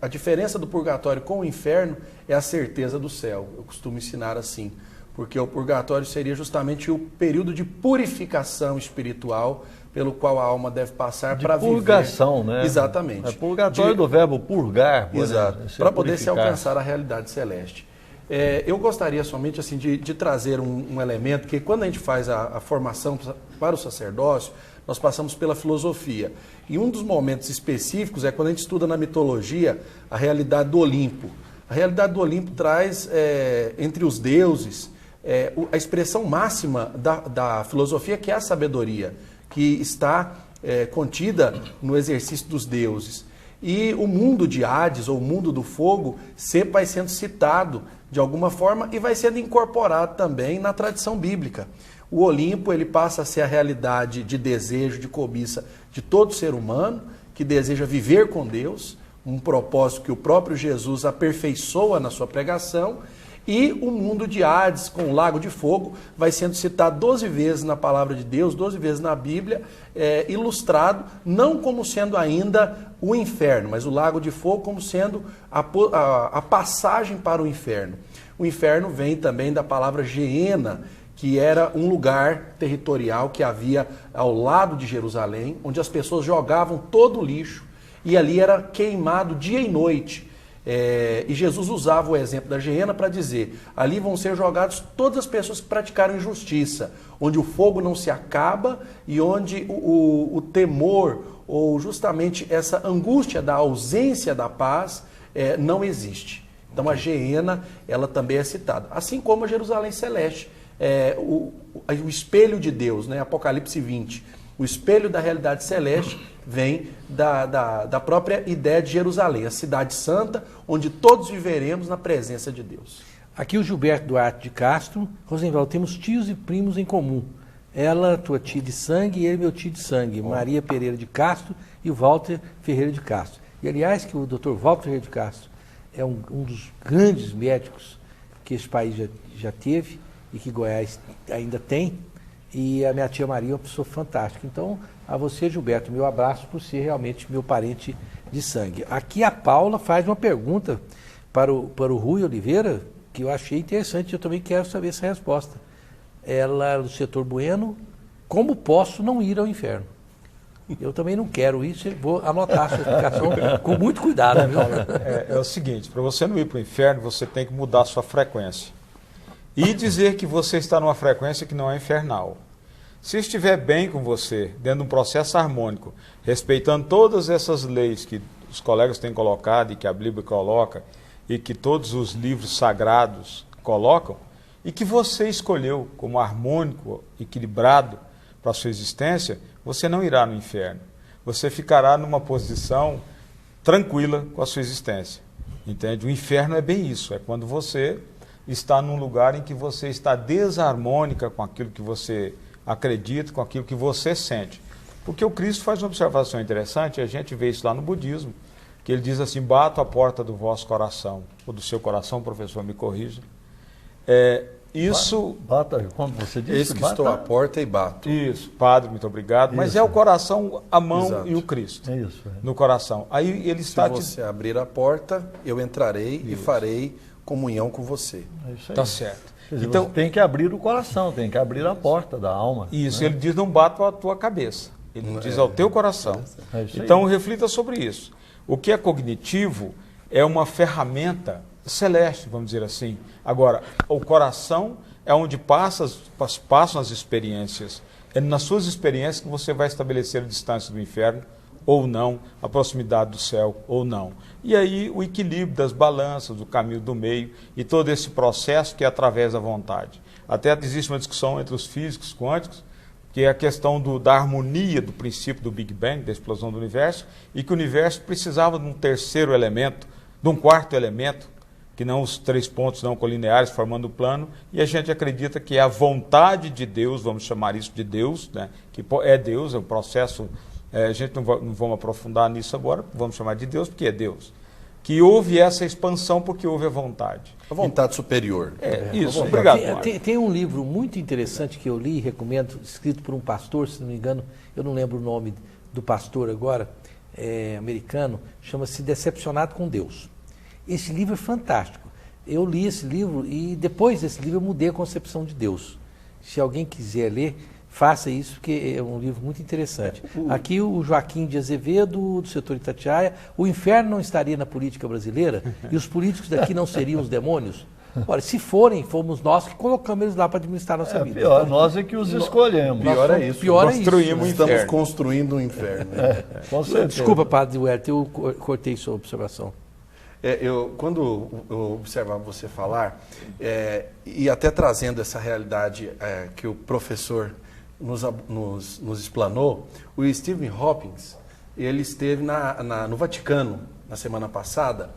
a diferença do purgatório com o inferno é a certeza do céu. Eu costumo ensinar assim, porque o purgatório seria justamente o período de purificação espiritual pelo qual a alma deve passar para viver. Purgação, né? Exatamente. Purgatório do verbo purgar. Exato, para poder se alcançar a realidade celeste. Eu gostaria somente assim, de trazer um elemento, que quando a gente faz a formação para o sacerdócio, nós passamos pela filosofia. E um dos momentos específicos é quando a gente estuda na mitologia a realidade do Olimpo. A realidade do Olimpo traz, entre os deuses, a expressão máxima da filosofia, que é a sabedoria, que está contida no exercício dos deuses. E o mundo de Hades, ou o mundo do fogo, sempre vai sendo citado de alguma forma e vai sendo incorporado também na tradição bíblica. O Olimpo ele passa a ser a realidade de desejo, de cobiça de todo ser humano, que deseja viver com Deus, um propósito que o próprio Jesus aperfeiçoa na sua pregação. E o mundo de Hades, com o lago de fogo, vai sendo citado 12 vezes na palavra de Deus, 12 vezes na Bíblia, ilustrado não como sendo ainda o inferno, mas o lago de fogo como sendo a passagem para o inferno. O inferno vem também da palavra Geena, que era um lugar territorial que havia ao lado de Jerusalém, onde as pessoas jogavam todo o lixo, e ali era queimado dia e noite. E Jesus usava o exemplo da geena para dizer, ali vão ser jogados todas as pessoas que praticaram injustiça, onde o fogo não se acaba e onde o temor, ou justamente essa angústia da ausência da paz, não existe. Então a geena, ela também é citada. Assim como a Jerusalém Celeste, o espelho de Deus, né? Apocalipse 20. O espelho da realidade celeste vem da própria ideia de Jerusalém, a cidade santa, onde todos viveremos na presença de Deus. Aqui o Gilberto Duarte de Castro. Rosenval, temos tios e primos em comum. Ela, tua tia de sangue, e ele, meu tio de sangue. Maria Pereira de Castro e o Walter Ferreira de Castro. E, aliás, que o Dr. Walter Ferreira de Castro é um dos grandes médicos que esse país já teve e que Goiás ainda tem. E a minha tia Maria é uma pessoa fantástica. Então, a você, Gilberto, meu abraço por ser realmente meu parente de sangue. Aqui a Paula faz uma pergunta para o Rui Oliveira, que eu achei interessante, eu também quero saber essa resposta. Ela, do setor Bueno, como posso não ir ao inferno? Eu também não quero isso, vou anotar essa explicação com muito cuidado. Viu? É o seguinte, para você não ir para o inferno, você tem que mudar a sua frequência. E dizer que você está numa frequência que não é infernal. Se estiver bem com você, dentro de um processo harmônico, respeitando todas essas leis que os colegas têm colocado e que a Bíblia coloca e que todos os livros sagrados colocam, e que você escolheu como harmônico, equilibrado para a sua existência, você não irá no inferno. Você ficará numa posição tranquila com a sua existência. Entende? O inferno é bem isso, é quando você está num lugar em que você está desarmônica com aquilo que você acredita, com aquilo que você sente. Porque o Cristo faz uma observação interessante, e a gente vê isso lá no budismo, que ele diz assim, bato a porta do vosso coração, ou do seu coração, professor, me corrija. Isso... Bata, como você disse? Eis que estou à porta e bato. Isso, padre, muito obrigado. Mas é o coração, a mão Exato. E o Cristo. É isso. No coração. Aí ele está... Se você abrir a porta, eu entrarei e farei comunhão com você. É isso aí. Tá certo. Quer dizer, Então, você tem que abrir o coração, tem que abrir a porta da alma. isso, né? ele diz, não bato a tua cabeça. Ele diz ao teu coração. É isso aí. Então, reflita sobre isso. O que é cognitivo é uma ferramenta celeste, vamos dizer assim. Agora, o coração é onde passam as experiências. É nas suas experiências que você vai estabelecer a distância do inferno, ou não, a proximidade do céu, ou não. E aí o equilíbrio das balanças, o caminho do meio, e todo esse processo que é através da vontade. Até existe uma discussão entre os físicos quânticos, que é a questão da harmonia do princípio do Big Bang, da explosão do universo, e que o universo precisava de um terceiro elemento, de um quarto elemento, que não os 3 pontos não colineares formando o plano, e a gente acredita que é a vontade de Deus, vamos chamar isso de Deus, né? Que é Deus, é um processo, a gente não vamos aprofundar nisso agora, vamos chamar de Deus porque é Deus, que houve essa expansão porque houve a vontade. A vontade superior. Isso, obrigado. Tem um livro muito interessante que eu li e recomendo, escrito por um pastor, se não me engano, eu não lembro o nome do pastor agora, americano, chama-se Decepcionado com Deus. Esse livro é fantástico. Eu li esse livro e depois desse livro eu mudei a concepção de Deus. Se alguém quiser ler, faça isso, porque é um livro muito interessante. Aqui o Joaquim de Azevedo, do setor Itatiaia, o inferno não estaria na política brasileira e os políticos daqui não seriam os demônios? Olha, se forem, fomos nós que colocamos eles lá para administrar a nossa vida. Pior, nós é que os escolhemos. Pior é isso. Pior é isso. Estamos construindo um inferno. Com certeza. Desculpa, Padre Huerta, eu cortei sua observação. Quando eu observava você falar, e até trazendo essa realidade que o professor nos explanou, o Stephen Hawking, ele esteve no Vaticano na semana passada,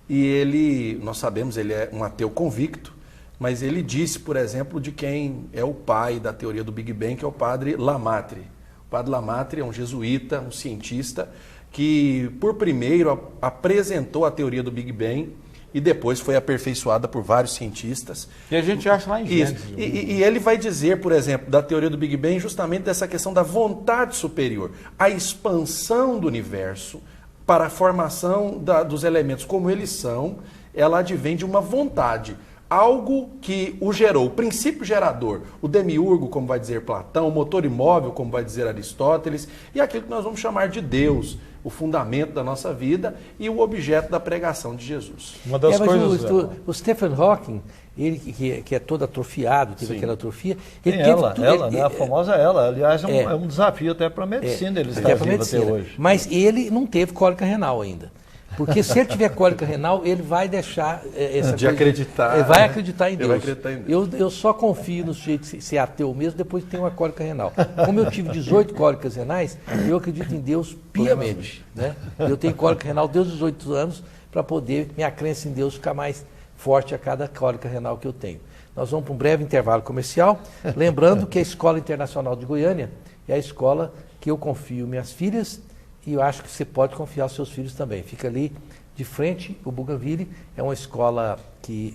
e ele, nós sabemos, ele é um ateu convicto, mas ele disse, por exemplo, de quem é o pai da teoria do Big Bang, que é o padre Lamartine. O padre Lamartine é um jesuíta, um cientista, que por primeiro apresentou a teoria do Big Bang e depois foi aperfeiçoada por vários cientistas. E a gente acha lá em Gênesis. E ele vai dizer, por exemplo, da teoria do Big Bang justamente dessa questão da vontade superior, a expansão do universo para a formação dos elementos como eles são, ela advém de uma vontade. Algo que o gerou, o princípio gerador, o demiurgo, como vai dizer Platão, o motor imóvel, como vai dizer Aristóteles, e aquilo que nós vamos chamar de Deus. o fundamento da nossa vida e o objeto da pregação de Jesus. Uma das coisas... O Stephen Hawking, ele que é todo atrofiado, teve aquela atrofia... Ele teve ela, né? A famosa ela. Aliás, é um desafio até para a medicina, ele está vivo até hoje. Mas ele não teve cólica renal ainda. Porque se ele tiver cólica renal, ele vai deixar essa de acreditar. Ele vai acreditar em Deus. Vai acreditar em Deus. Eu só confio no sujeito de ser ateu mesmo depois que tem uma cólica renal. Como eu tive 18 cólicas renais, eu acredito em Deus piamente. Né? Eu tenho cólica renal desde os 18 anos para poder minha crença em Deus ficar mais forte a cada cólica renal que eu tenho. Nós vamos para um breve intervalo comercial, lembrando que a Escola Internacional de Goiânia é a escola que eu confio minhas filhas, e eu acho que você pode confiar os seus filhos também. Fica ali de frente, o Bougainville é uma escola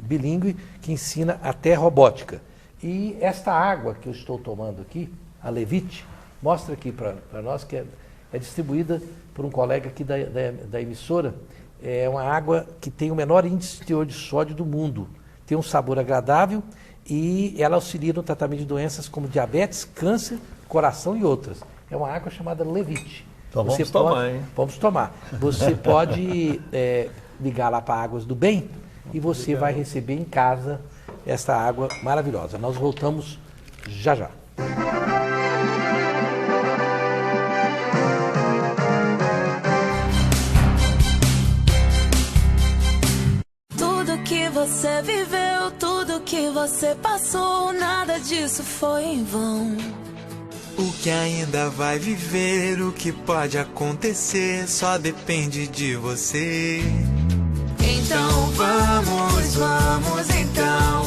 bilíngue que ensina até robótica. E esta água que eu estou tomando aqui, a Levite, mostra aqui para nós que é distribuída por um colega aqui da emissora. É uma água que tem o menor índice de teor de sódio do mundo. Tem um sabor agradável e ela auxilia no tratamento de doenças como diabetes, câncer, coração e outras. É uma água chamada Levite. Então vamos tomar, hein? Vamos tomar. Você pode ligar lá para Águas do Bem e você vai receber em casa esta água maravilhosa. Nós voltamos já já. Tudo que você viveu, tudo que você passou, nada disso foi em vão. O que ainda vai viver, o que pode acontecer, só depende de você. Então vamos então.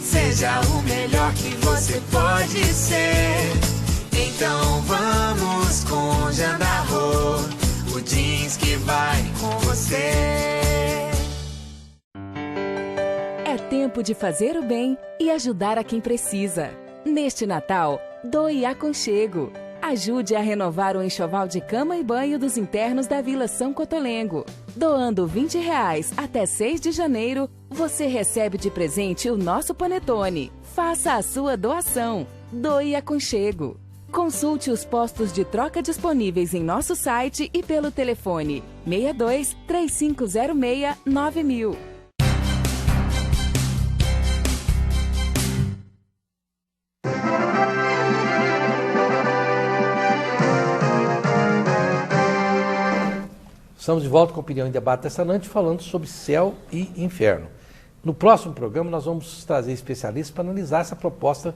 Seja o melhor que você pode ser. Então vamos com Jandarro, o jeans que vai com você. É tempo de fazer o bem e ajudar a quem precisa. Neste Natal, doe aconchego. Ajude a renovar o enxoval de cama e banho dos internos da Vila São Cotolengo. Doando R$20 até 6 de janeiro, você recebe de presente o nosso panetone. Faça a sua doação. Doe aconchego. Consulte os postos de troca disponíveis em nosso site e pelo telefone 62 3506 9000. Estamos de volta com Opinião em Debate esta noite, falando sobre céu e inferno. No próximo programa, nós vamos trazer especialistas para analisar essa proposta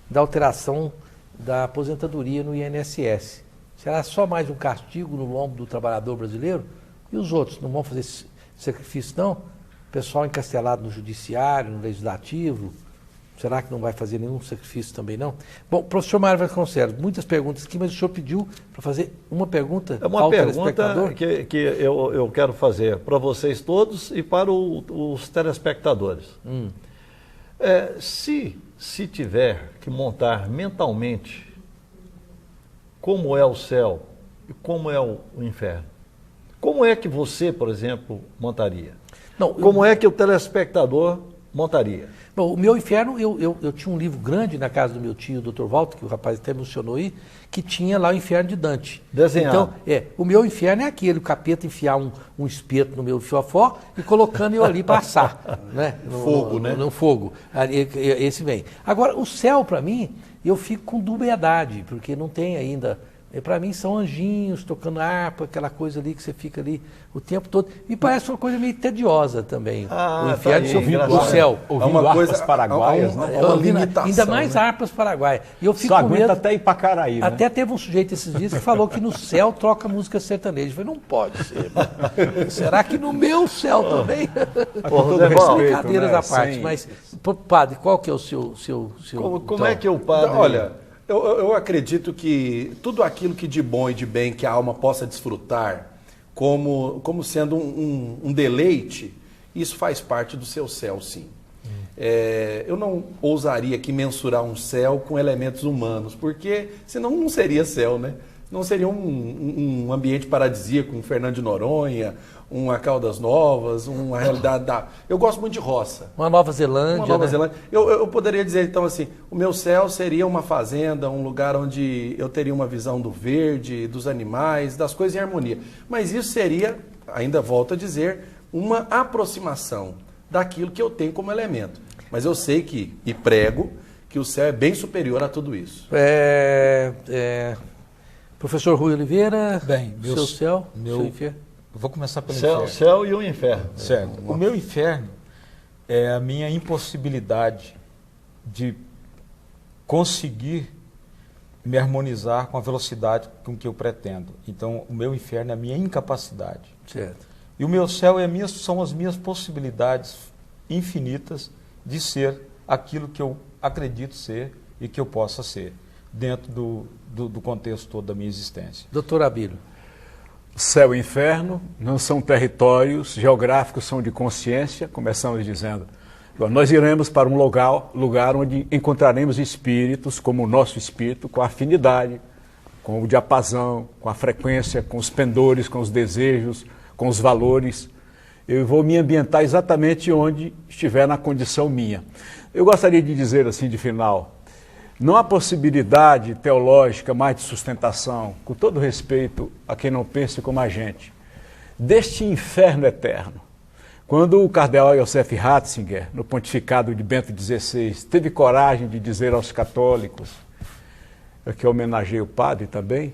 da alteração da aposentadoria no INSS. Será só mais um castigo no lombo do trabalhador brasileiro? E os outros não vão fazer esse sacrifício, não? O pessoal encastelado no judiciário, no legislativo, será que não vai fazer nenhum sacrifício também, não? Bom, professor Mário Vasconcelos, muitas perguntas aqui, mas o senhor pediu para fazer uma pergunta ao telespectador. Que eu quero fazer para vocês todos e para os telespectadores. Se tiver que montar mentalmente como é o céu e como é o inferno, como é que você, por exemplo, montaria? Como é que o telespectador montaria? Bom, o meu inferno, eu tinha um livro grande na casa do meu tio, o Dr. Walter, que o rapaz até mencionou aí, que tinha lá o inferno de Dante. Desenhado. Então, o meu inferno é aquele, o capeta enfiar um espeto no meu fiofó e colocando eu ali para assar. Né? No fogo. Esse vem. Agora, o céu, para mim, eu fico com dubiedade, porque não tem ainda... Para mim são anjinhos tocando harpa, aquela coisa ali que você fica ali o tempo todo. Me parece uma coisa meio tediosa também. O inferno, o céu. Ouvindo harpas paraguaias, né? Ainda mais harpas paraguaias. E eu fico só aguenta até Ipacaraí, né? Até teve um sujeito esses dias que falou que no céu troca música sertaneja. Eu falei, não pode ser. Será que no meu céu também? Brincadeiras à parte. Mas, padre, qual que é o seu como é que o padre... Olha... Eu acredito que tudo aquilo que de bom e de bem que a alma possa desfrutar, como sendo um deleite, isso faz parte do seu céu, sim. Eu não ousaria aqui mensurar um céu com elementos humanos, porque senão não seria céu, né? Não seria um ambiente paradisíaco, um Fernando de Noronha, uma Caldas Novas, uma realidade da... Eu gosto muito de roça. Uma Nova Zelândia. Uma Nova né? Zelândia. Eu poderia dizer, então, assim, o meu céu seria uma fazenda, um lugar onde eu teria uma visão do verde, dos animais, das coisas em harmonia. Mas isso seria, ainda volto a dizer, uma aproximação daquilo que eu tenho como elemento. Mas eu sei que, e prego, que o céu é bem superior a tudo isso. Professor Rui Oliveira, Bem, seu céu, seu inferno. Vou começar pelo Céu, inferno. céu e o inferno. Certo. O meu inferno é a minha impossibilidade de conseguir me harmonizar com a velocidade com que eu pretendo. Então, o meu inferno é a minha incapacidade. Certo. E o meu céu são as minhas possibilidades infinitas de ser aquilo que eu acredito ser e que eu possa ser, dentro do contexto todo da minha existência. Doutor Abílio. Céu e inferno não são territórios geográficos, são de consciência, começamos dizendo. Nós iremos para um lugar onde encontraremos espíritos como o nosso espírito, com a afinidade, com o diapasão, com a frequência, com os pendores, com os desejos, com os valores. Eu vou me ambientar exatamente onde estiver na condição minha. Eu gostaria de dizer assim de final, não há possibilidade teológica mais de sustentação, com todo respeito a quem não pense como a gente, deste inferno eterno. Quando o cardeal Joseph Ratzinger, no pontificado de Bento XVI, teve coragem de dizer aos católicos, que homenageei o padre também,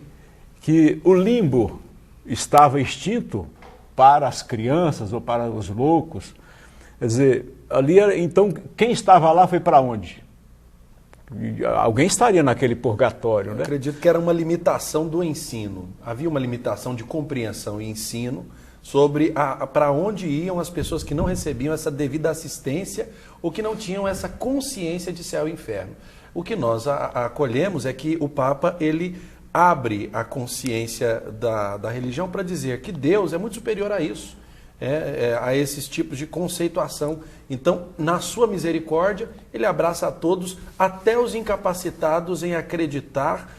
que o limbo estava extinto para as crianças ou para os loucos, quer dizer, ali então quem estava lá foi para onde? Alguém estaria naquele purgatório, né? Eu acredito que era uma limitação do ensino. Havia uma limitação de compreensão e ensino sobre para onde iam as pessoas que não recebiam essa devida assistência ou que não tinham essa consciência de céu e inferno. O que nós acolhemos é que o Papa ele abre a consciência da religião para dizer que Deus é muito superior a isso. A esses tipos de conceituação. Então, na sua misericórdia, ele abraça a todos, até os incapacitados em acreditar,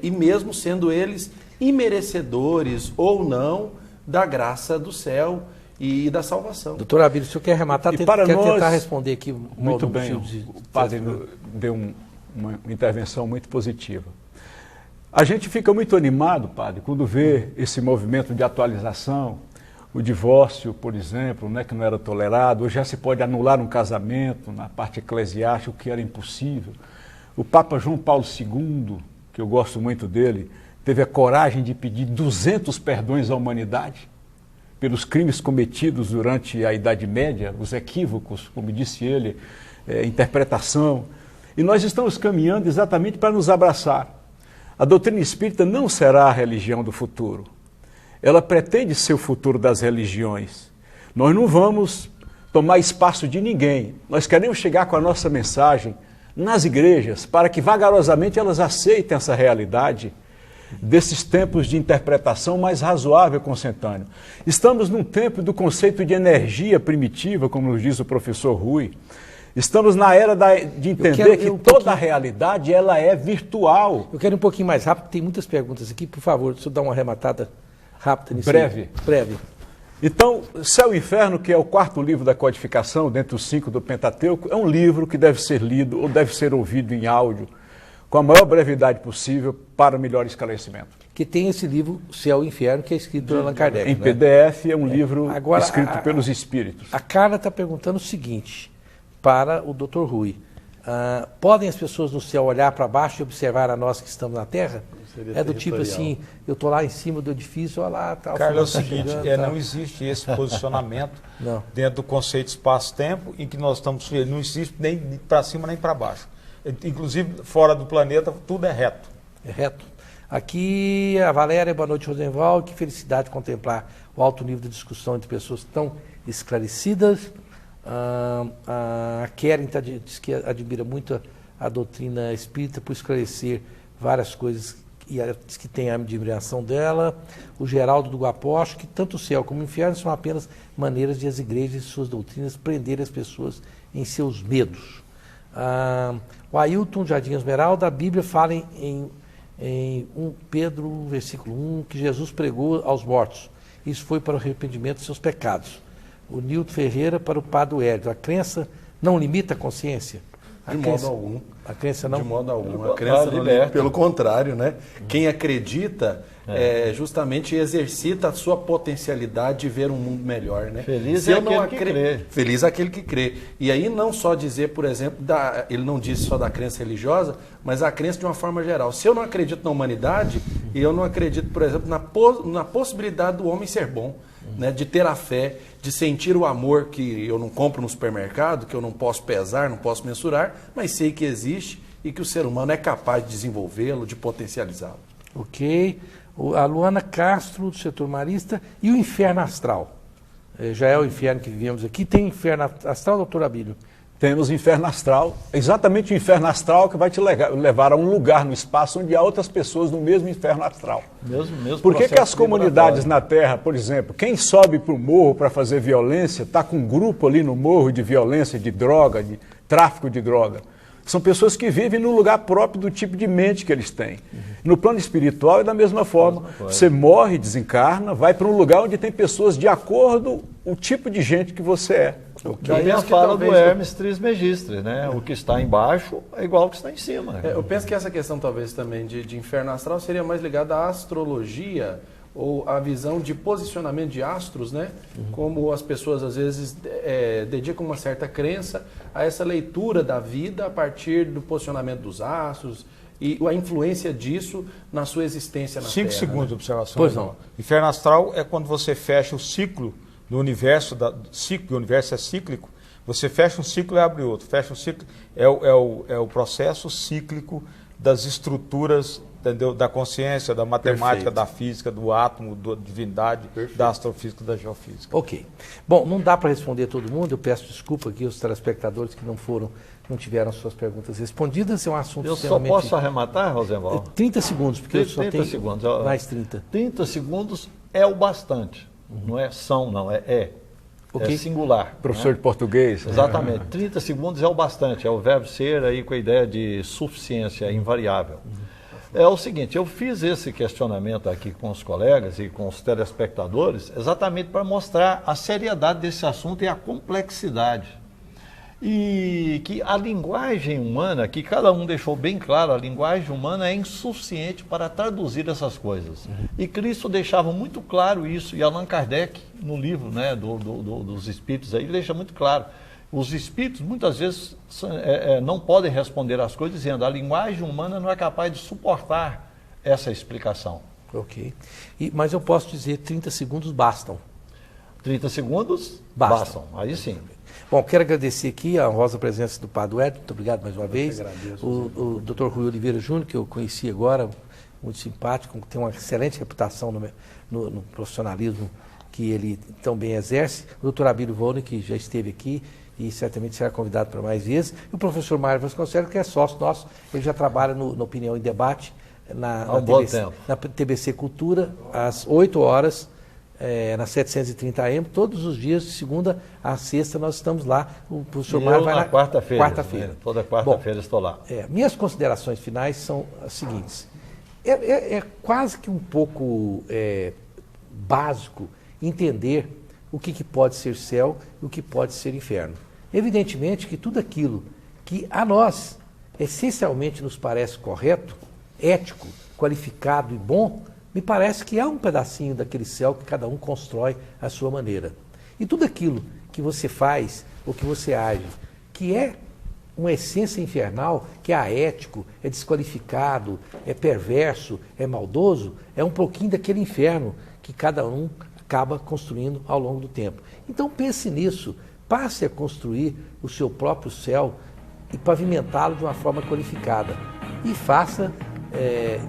e mesmo sendo eles imerecedores ou não da graça do céu e da salvação. Doutor Abílio, o senhor quer arrematar? Quero tentar responder aqui. Muito bem, o padre deu uma intervenção muito positiva. A gente fica muito animado, padre, quando vê esse movimento de atualização. O divórcio, por exemplo, né, que não era tolerado, hoje já se pode anular um casamento na parte eclesiástica, o que era impossível. O Papa João Paulo II, que eu gosto muito dele, teve a coragem de pedir 200 perdões à humanidade pelos crimes cometidos durante a Idade Média, os equívocos, como disse ele, interpretação. E nós estamos caminhando exatamente para nos abraçar. A doutrina espírita não será a religião do futuro. Ela pretende ser o futuro das religiões. Nós não vamos tomar espaço de ninguém. Nós queremos chegar com a nossa mensagem nas igrejas para que vagarosamente elas aceitem essa realidade desses tempos de interpretação mais razoável e consentâneo. Estamos num tempo do conceito de energia primitiva, como nos diz o professor Rui. Estamos na era de entender que toda a realidade ela é virtual. Eu quero um pouquinho mais rápido, tem muitas perguntas aqui. Por favor, deixa eu dar uma arrematada rápida nisso. Breve. Então, Céu e Inferno, que é o 4º livro da codificação, dentre os 5 do Pentateuco, é um livro que deve ser lido ou deve ser ouvido em áudio, com a maior brevidade possível, para melhor esclarecimento. Que tem esse livro, Céu e Inferno, que é escrito por Allan Kardec. Em PDF, é um livro escrito pelos espíritos. A Carla está perguntando o seguinte, para o Dr. Rui. Podem as pessoas no céu olhar para baixo e observar a nós que estamos na Terra? É do tipo assim, eu estou lá em cima do edifício, olha lá... Tá, Carlos, é o seguinte, não existe esse posicionamento dentro do conceito espaço-tempo em que nós estamos... Não existe nem para cima nem para baixo. Inclusive, fora do planeta, tudo é reto. É reto. Aqui, a Valéria, boa noite, Rosenval. Que felicidade contemplar o alto nível de discussão entre pessoas tão esclarecidas. A Keren diz que admira muito a doutrina espírita por esclarecer várias coisas e diz que tem a admiração dela. O Geraldo do Guapocho, que tanto o céu como o inferno são apenas maneiras de as igrejas e suas doutrinas prenderem as pessoas em seus medos. O Ailton Jardim Esmeralda, a Bíblia fala em em 1 Pedro, versículo 1, que Jesus pregou aos mortos. Isso foi para o arrependimento dos seus pecados. O Nilton Ferreira para o Padre Hélio. A crença não limita a consciência? De modo algum. A crença não? De modo algum. A crença não limita. Pelo contrário, né? Quem acredita justamente exercita a sua potencialidade de ver um mundo melhor, né? Feliz é aquele que crê. Feliz é aquele que crê. E aí não só dizer, por exemplo, ele não disse só da crença religiosa, mas a crença de uma forma geral. Se eu não acredito na humanidade, e eu não acredito, por exemplo, na possibilidade do homem ser bom, né, de ter a fé, de sentir o amor que eu não compro no supermercado, que eu não posso pesar, não posso mensurar, mas sei que existe e que o ser humano é capaz de desenvolvê-lo, de potencializá-lo. Ok. A Luana Castro, do setor marista, e o inferno astral? Já é o inferno que vivemos aqui. Tem inferno astral, doutor Abílio? Temos inferno astral, exatamente o inferno astral que vai te levar a um lugar no espaço onde há outras pessoas no mesmo inferno astral. Mesmo Por que as comunidades na Terra, por exemplo, quem sobe para o morro para fazer violência, está com um grupo ali no morro de violência, de droga, de tráfico de droga? São pessoas que vivem no lugar próprio do tipo de mente que eles têm. No plano espiritual é da mesma forma. Você morre, desencarna, vai para um lugar onde tem pessoas de acordo com o tipo de gente que você é. Daí a fala do Hermes Trismegistre, né? O que está embaixo é igual ao que está em cima. Eu penso que essa questão talvez também de inferno astral seria mais ligada à astrologia ou à visão de posicionamento de astros, né? Como as pessoas às vezes dedicam uma certa crença a essa leitura da vida a partir do posicionamento dos astros e a influência disso na sua existência na Terra. 5 segundos de observação. Pois não. Inferno astral é quando você fecha o ciclo do universo, o universo é cíclico, você fecha um ciclo e abre outro. Fecha um ciclo, é o processo cíclico das estruturas, entendeu? Da consciência, da matemática, da física, do átomo, da divindade, da astrofísica, da geofísica. Ok. Bom, não dá para responder todo mundo, eu peço desculpa aqui aos telespectadores que não tiveram suas perguntas respondidas, é um assunto Eu só posso arrematar, Rosenval? 30 segundos, porque eu só tenho segundos. Mais 30. 30 segundos é o bastante. Não é são, não, é singular. Professor né? de português. Exatamente. 30 segundos é o bastante, é o verbo ser aí com a ideia de suficiência invariável. É o seguinte, eu fiz esse questionamento aqui com os colegas e com os telespectadores exatamente para mostrar a seriedade desse assunto e a complexidade. E que a linguagem humana, que cada um deixou bem claro, a linguagem humana é insuficiente para traduzir essas coisas. E Cristo deixava muito claro isso, e Allan Kardec, no livro, né, dos Espíritos, aí, ele deixa muito claro. Os Espíritos, muitas vezes, não podem responder às coisas dizendo a linguagem humana não é capaz de suportar essa explicação. Ok. Mas eu posso dizer 30 segundos bastam. 30 segundos bastam. Aí sim. Bom, quero agradecer aqui a honrosa presença do Padre Hélio, muito obrigado mais uma vez. O Dr. Rui Oliveira Júnior, que eu conheci agora, muito simpático, tem uma excelente reputação no profissionalismo que ele tão bem exerce. O Dr. Abílio Volney, que já esteve aqui e certamente será convidado para mais vezes. E o professor Mário Vasconcelos, que é sócio nosso, ele já trabalha no Opinião em Debate, na TBC Cultura, às 8 horas, na 730 AM, todos os dias, de segunda a sexta, nós estamos lá. O professor Mário vai na quarta-feira. Toda quarta-feira estou lá. Minhas considerações finais são as seguintes. É quase que um pouco básico entender o que pode ser céu e o que pode ser inferno. Evidentemente que tudo aquilo que a nós essencialmente nos parece correto, ético, qualificado e bom, me parece que é um pedacinho daquele céu que cada um constrói à sua maneira. E tudo aquilo que você faz ou que você age, que é uma essência infernal, que é aético, é desqualificado, é perverso, é maldoso, é um pouquinho daquele inferno que cada um acaba construindo ao longo do tempo. Então pense nisso, passe a construir o seu próprio céu e pavimentá-lo de uma forma qualificada. E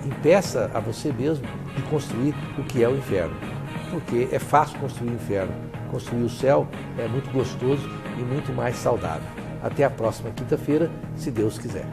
impeça a você mesmo de construir o que é o inferno. Porque é fácil construir o inferno. Construir o céu é muito gostoso e muito mais saudável. Até a próxima quinta-feira, se Deus quiser.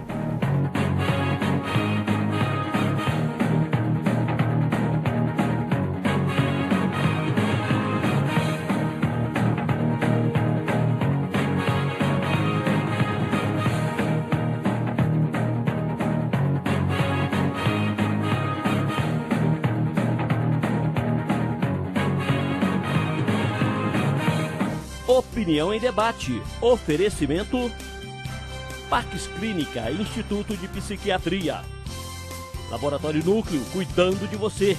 Opinião em Debate. Oferecimento Pax Clínica, Instituto de Psiquiatria. Laboratório Núcleo, cuidando de você.